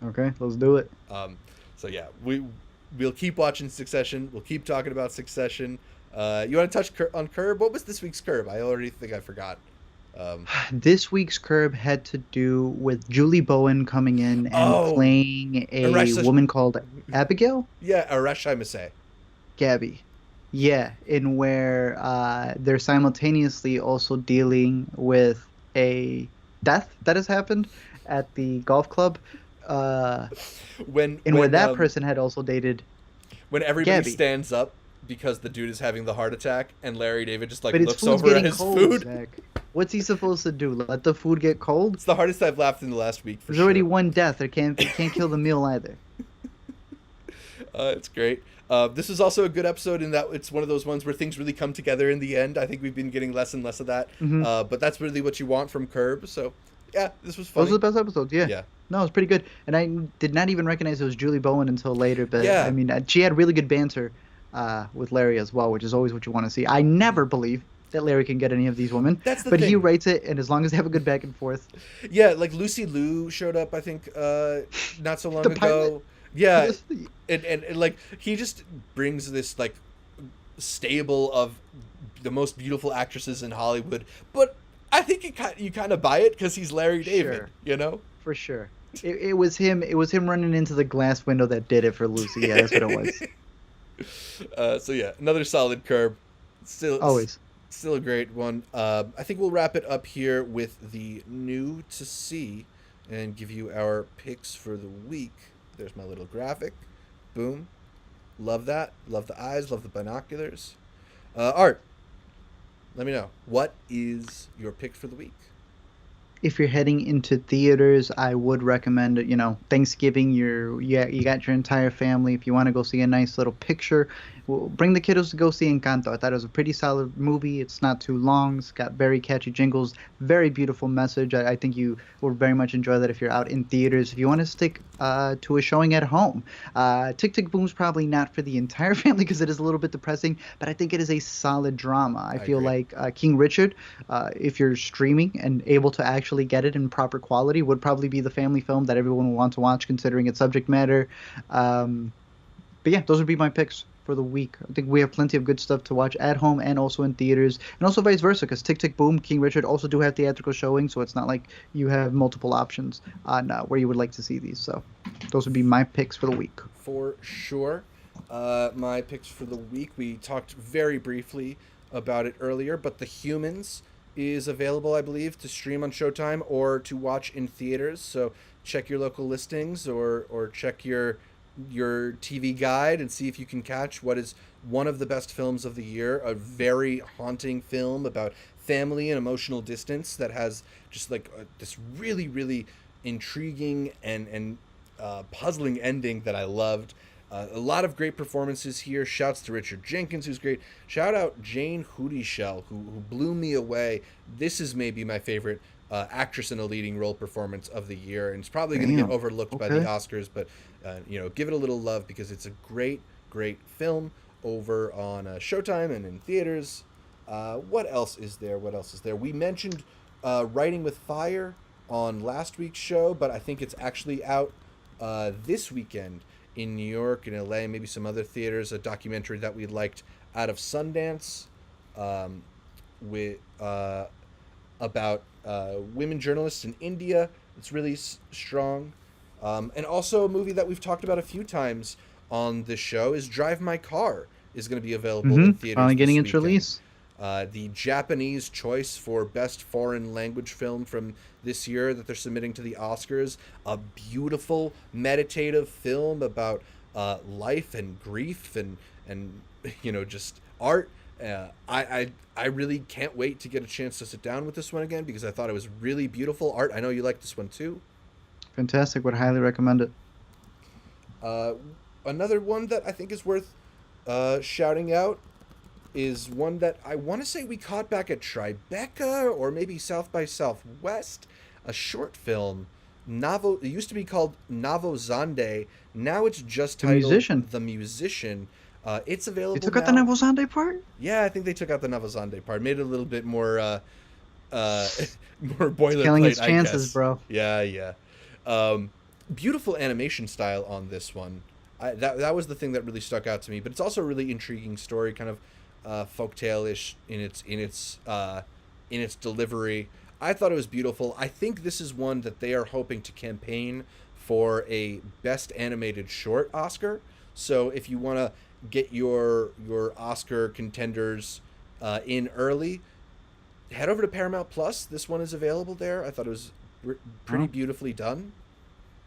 Okay, let's do it.
So yeah, we'll keep watching Succession. We'll keep talking about Succession. You want to touch on Curb? What was this week's Curb? I already think I forgot.
This week's Curb had to do with Julie Bowen coming in and
Oh,
playing a
Arash,
woman called Abigail?
yeah, Arash Hamaseh.
Gabby. Yeah, in where they're simultaneously also dealing with a death that has happened at the golf club, uh,
When
in where that person had also dated
when everybody
Gabby.
stands up because the dude is having the heart attack, and Larry David just like
But his
looks
food's
over at
getting
his
cold,
food.
Zach. What's he supposed to do? Let the food get cold?
It's the hardest I've laughed in the last week for
There's already
sure.
one death. It can't kill the meal either.
It's great. This is also a good episode in that it's one of those ones where things really come together in the end. I think we've been getting less and less of that,
Hmm.
but that's really what you want from Curb. So, yeah, this was
Those
funny.
are the best episodes. Yeah.
Yeah,
No, it was pretty good. And I did not even recognize it was Julie Bowen until later. But I
yeah.
mean, she had really good banter with Larry as well, which is always what you want to see. I never believe that Larry can get any of these women,
That's the
but he
thing.
writes it, and as long as they have a good back and forth,
Yeah, like Lucy Liu showed up, I think, not so long
the
ago.
pilot.
Yeah, and like he just brings this like stable of the most beautiful actresses in Hollywood. But I think you kind of buy it because he's Larry David,
Sure,
you know.
for sure. It was him. It was him running into the glass window that did it for Lucy. Yeah, that's what it was.
So yeah, another solid Curb. Still,
Always.
still a great one. I think we'll wrap it up here with the new to see, and give you our picks for the week. There's my little graphic. Boom. Love that. Love the eyes. Love the binoculars. Art, let me know. What is your pick for the week?
If you're heading into theaters, I would recommend, Thanksgiving. You got your entire family. If you want to go see a nice little picture, well, bring the kiddos to go see Encanto. I thought it was a pretty solid movie. It's not too long. It's got very catchy jingles, very beautiful message. I think you will very much enjoy that if you're out in theaters. If you want to stick to a showing at home, Tick Tick Boom's probably not for the entire family because it is a little bit depressing, but I think it is a solid drama. I
I
feel
agree.
like King Richard, if you're streaming and able to actually get it in proper quality, would probably be the family film that everyone will want to watch considering its subject matter. But yeah, those would be my picks for the week. I think we have plenty of good stuff to watch at home and also in theaters, and also vice versa, because Tick Tick Boom, King Richard also do have theatrical showings, so it's not like you have multiple options on where you would like to see these. So those would be my picks for the week.
For sure. My picks for the week. We talked very briefly about it earlier, but The Humans is available, I believe, to stream on Showtime or to watch in theaters. So check your local listings, or check your TV guide and see if you can catch what is one of the best films of the year. A very haunting film about family and emotional distance that has just like this really, really intriguing and puzzling ending that I loved. A lot of great performances here. Shouts to Richard Jenkins, who's great. Shout out Jane Houdyshell, who blew me away. This is maybe my favorite actress in a leading role performance of the year, and it's probably going to get
Damn.
overlooked by the
Okay.
Oscars. But give it a little love because it's a great, great film over on Showtime and in theaters. What else is there? What else is there? We mentioned Writing with Fire on last week's show, but I think it's actually out this weekend in New York and LA, maybe some other theaters. A documentary that we liked out of Sundance, with about women journalists in India. It's really strong, and also a movie that we've talked about a few times on this show is Drive My Car is going to be available in theaters
Finally getting
this
its
weekend.
release.
The Japanese choice for best foreign language film from this year that they're submitting to the Oscars. A beautiful meditative film about life and grief and just art. I really can't wait to get a chance to sit down with this one again because I thought it was really beautiful. Art, I know you like this one too.
Fantastic. Would highly recommend it.
Uh, Another one that I think is worth shouting out is one that I want to say we caught back at Tribeca or maybe South by Southwest, a short film. It used to be called Navo Zande. Now it's just
The
titled
Musician.
The Musician. It's available
You took out the
now.
Navosande part?
Yeah, I think they took out the Navo Zande part, made it a little bit more more
Killing
boilerplate,
its
I
chances,
guess.
bro.
Yeah, yeah. Beautiful animation style on this one. That was the thing that really stuck out to me. But it's also a really intriguing story, kind of folktale-ish in its delivery. I thought it was beautiful. I think this is one that they are hoping to campaign for a Best Animated Short Oscar. So if you want to get your Oscar contenders in early, head over to Paramount Plus. This one is available there. I thought it was pretty
Oh,
beautifully done.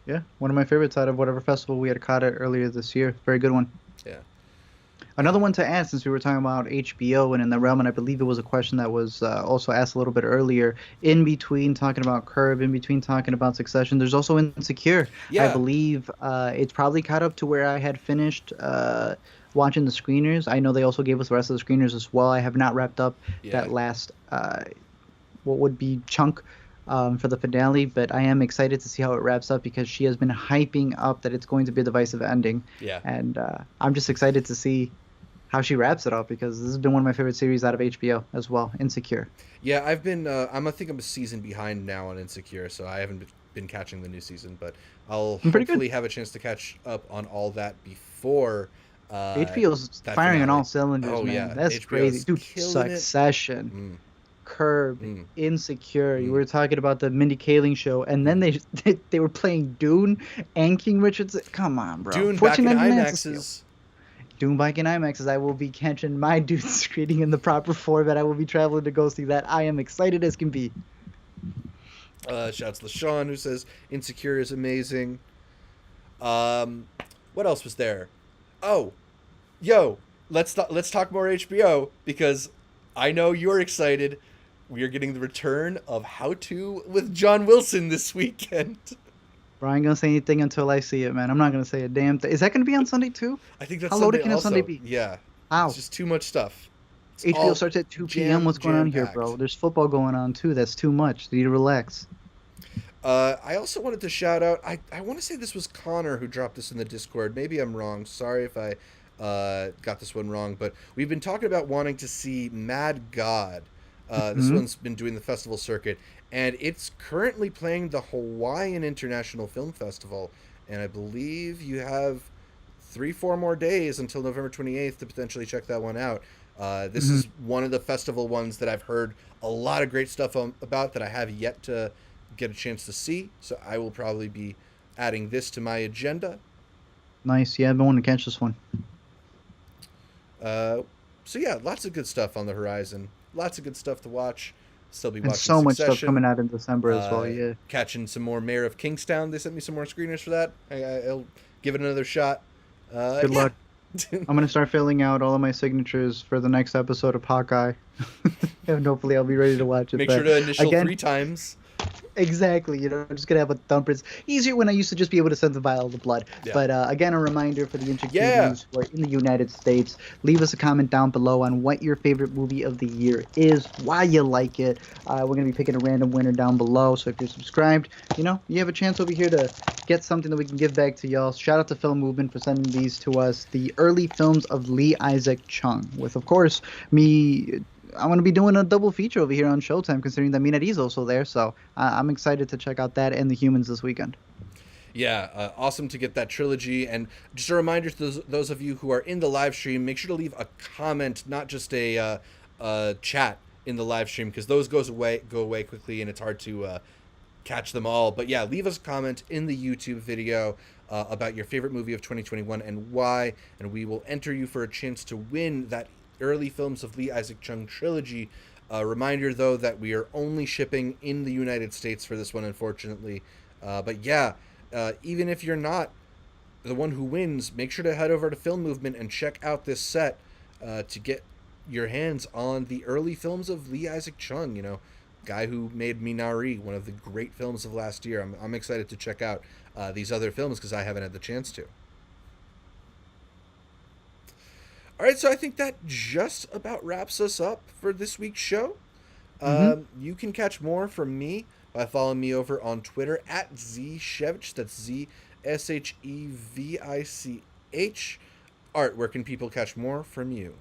yeah, one of my favorites out of whatever festival we had caught it earlier this year. Very good one.
Yeah.
Another one to add, since we were talking about HBO and in the realm, and I believe it was a question that was also asked a little bit earlier. In between talking about Curb, in between talking about Succession, there's also Insecure. I
Yeah.
believe it's probably caught up to where I had finished watching the screeners. I know they also gave us the rest of the screeners as well. I have not wrapped up
Yeah.
that last what would be chunk for the finale, but I am excited to see how it wraps up because she has been hyping up that it's going to be a divisive ending,
Yeah.
and I'm just excited to see how she wraps it up because this has been one of my favorite series out of HBO as well, Insecure.
Yeah, I've been. I think I'm a season behind now on Insecure, so I haven't been catching the new season. But I'll
I'm pretty good.
hopefully have a chance to catch up on all that before
HBO's
that
firing on
finale.
all cylinders,
Oh
man.
yeah,
That's
HBO
crazy.
is
Dude,
killing it.
Succession,
Mm,
Curb,
mm,
Insecure. You
mm.
were talking about the Mindy Kaling show, and then
Mm.
they were playing Dune and King Richard's. Come on, bro.
Dune back in
14.99 is a steal.
IMAXs.
Dune back in IMAX as I will be catching my Dune screening in the proper format. I will be traveling to go see that. I am excited as can be.
Shouts LaShawn who says Insecure is amazing. What else was there? Oh, yo, let's talk more HBO because I know you're excited. We are getting the return of How To with John Wilson this weekend.
Bro, I ain't gonna say anything until I see it, man. I'm not gonna say a damn thing. Is that gonna be on Sunday too?
I think that's
How
Sunday
loaded can a
also.
Sunday be?
Yeah,
How?
it's just too much stuff. It's
HBO
all
starts at 2 p.m. What's going on here,
jam-packed.
bro? There's football going on too. That's too much. You need to relax.
I also wanted to shout out. I want to say this was Connor who dropped this in the Discord. Maybe I'm wrong. Sorry if I got this one wrong. But we've been talking about wanting to see Mad God. This
Hmm.
one's been doing the festival circuit, and it's currently playing the Hawaiian International Film Festival. And I believe you have 3-4 more days until November 28th to potentially check that one out. This
Hmm.
is one of the festival ones that I've heard a lot of great stuff about that I have yet to get a chance to see. So I will probably be adding this to my agenda.
Nice. Yeah, I've been wanting to catch this one.
Uh, so yeah, lots of good stuff on the horizon. Lots of good stuff to watch. Still be
And
watching
so much stuff
Succession.
coming out in December as well.
Uh,
Yeah.
Catching some more Mayor of Kingstown. They sent me some more screeners for that. I'll give it another shot.
Good
Yeah.
luck. I'm gonna start filling out all of my signatures for the next episode of Hawkeye, and hopefully I'll be ready to watch it.
Make
But
sure to initial
again,
3 times.
exactly. I'm just gonna have a thumper. It's easier when I used to just be able to send the vial of the blood.
Yeah.
But again, a reminder for the
Yeah.
Intercuties who are in the United States, leave us a comment down below on what your favorite movie of the year is, why you like it. We're gonna be picking a random winner down below. So if you're subscribed, you have a chance over here to get something that we can give back to y'all. Shout out to Film Movement for sending these to us. The early films of Lee Isaac Chung, with of course me. I'm going to be doing a double feature over here on Showtime, considering that Mina is also there. So I'm excited to check out that and The Humans this weekend.
Yeah, awesome to get that trilogy. And just a reminder to those of you who are in the live stream, make sure to leave a comment, not just a chat in the live stream, because those go away quickly, and it's hard to catch them all. But yeah, leave us a comment in the YouTube video about your favorite movie of 2021 and why, and we will enter you for a chance to win that early films of Lee Isaac Chung trilogy. Reminder though that we are only shipping in the United States for this one, unfortunately. But yeah, even if you're not the one who wins, make sure to head over to Film Movement and check out this set to get your hands on the early films of Lee Isaac Chung. Guy who made Minari, one of the great films of last year. I'm excited to check out these other films because I haven't had the chance to. All right, so I think that just about wraps us up for this week's show. You can catch more from me by following me over on Twitter at ZShevich. That's ZSHEVICH. Art, where can people catch more from you?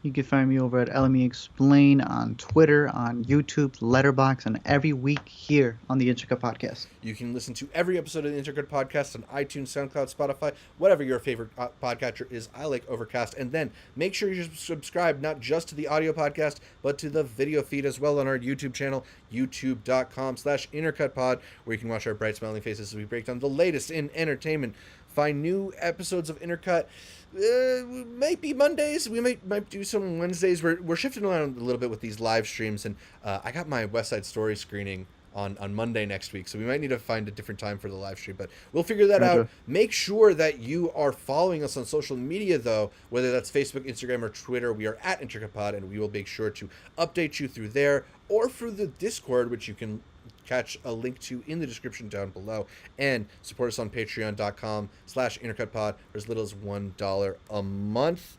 You can find me over at LME Explain on Twitter, on YouTube, Letterboxd, and every week here on the Intercut Podcast.
You can listen to every episode of the Intercut Podcast on iTunes, SoundCloud, Spotify, whatever your favorite podcatcher is. I like Overcast. And then make sure you subscribe not just to the audio podcast, but to the video feed as well on our YouTube channel, youtube.com/intercutpod, where you can watch our bright, smiling faces as we break down the latest in entertainment. Find new episodes of Intercut. Might be Mondays. We might do some Wednesdays. We're shifting around a little bit with these live streams, and I got my West Side Story screening on Monday next week, so we might need to find a different time for the live stream, but we'll figure that out. Make sure that you are following us on social media, though, whether that's Facebook, Instagram, or Twitter. We are at IntricatPod, and we will make sure to update you through there or through the Discord, which you can catch a link to in the description down below, and support us on patreon.com/intercutpod for as little as $1 a month.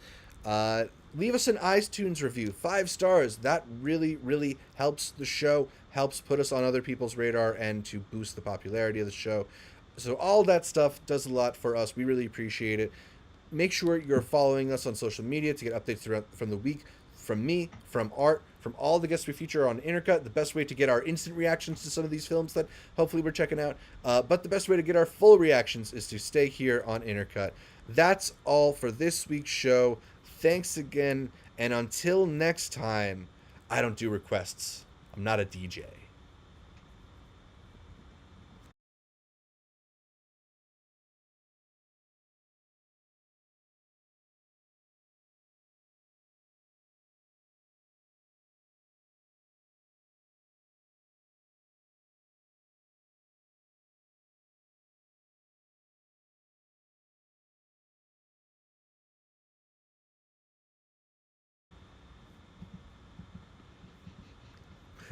Leave us an iTunes review, 5 stars. That really helps the show, helps put us on other people's radar, and to boost the popularity of the show. So all that stuff does a lot for us. We really appreciate it. Make sure you're following us on social media to get updates throughout from the week, from me, from Art, from all the guests we feature on Intercut. The best way to get our instant reactions to some of these films that hopefully we're checking out, but the best way to get our full reactions is to stay here on Intercut. That's all for this week's show. Thanks again, and until next time, I don't do requests. I'm not a DJ.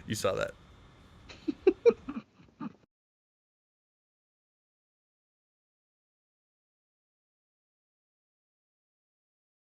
You saw that.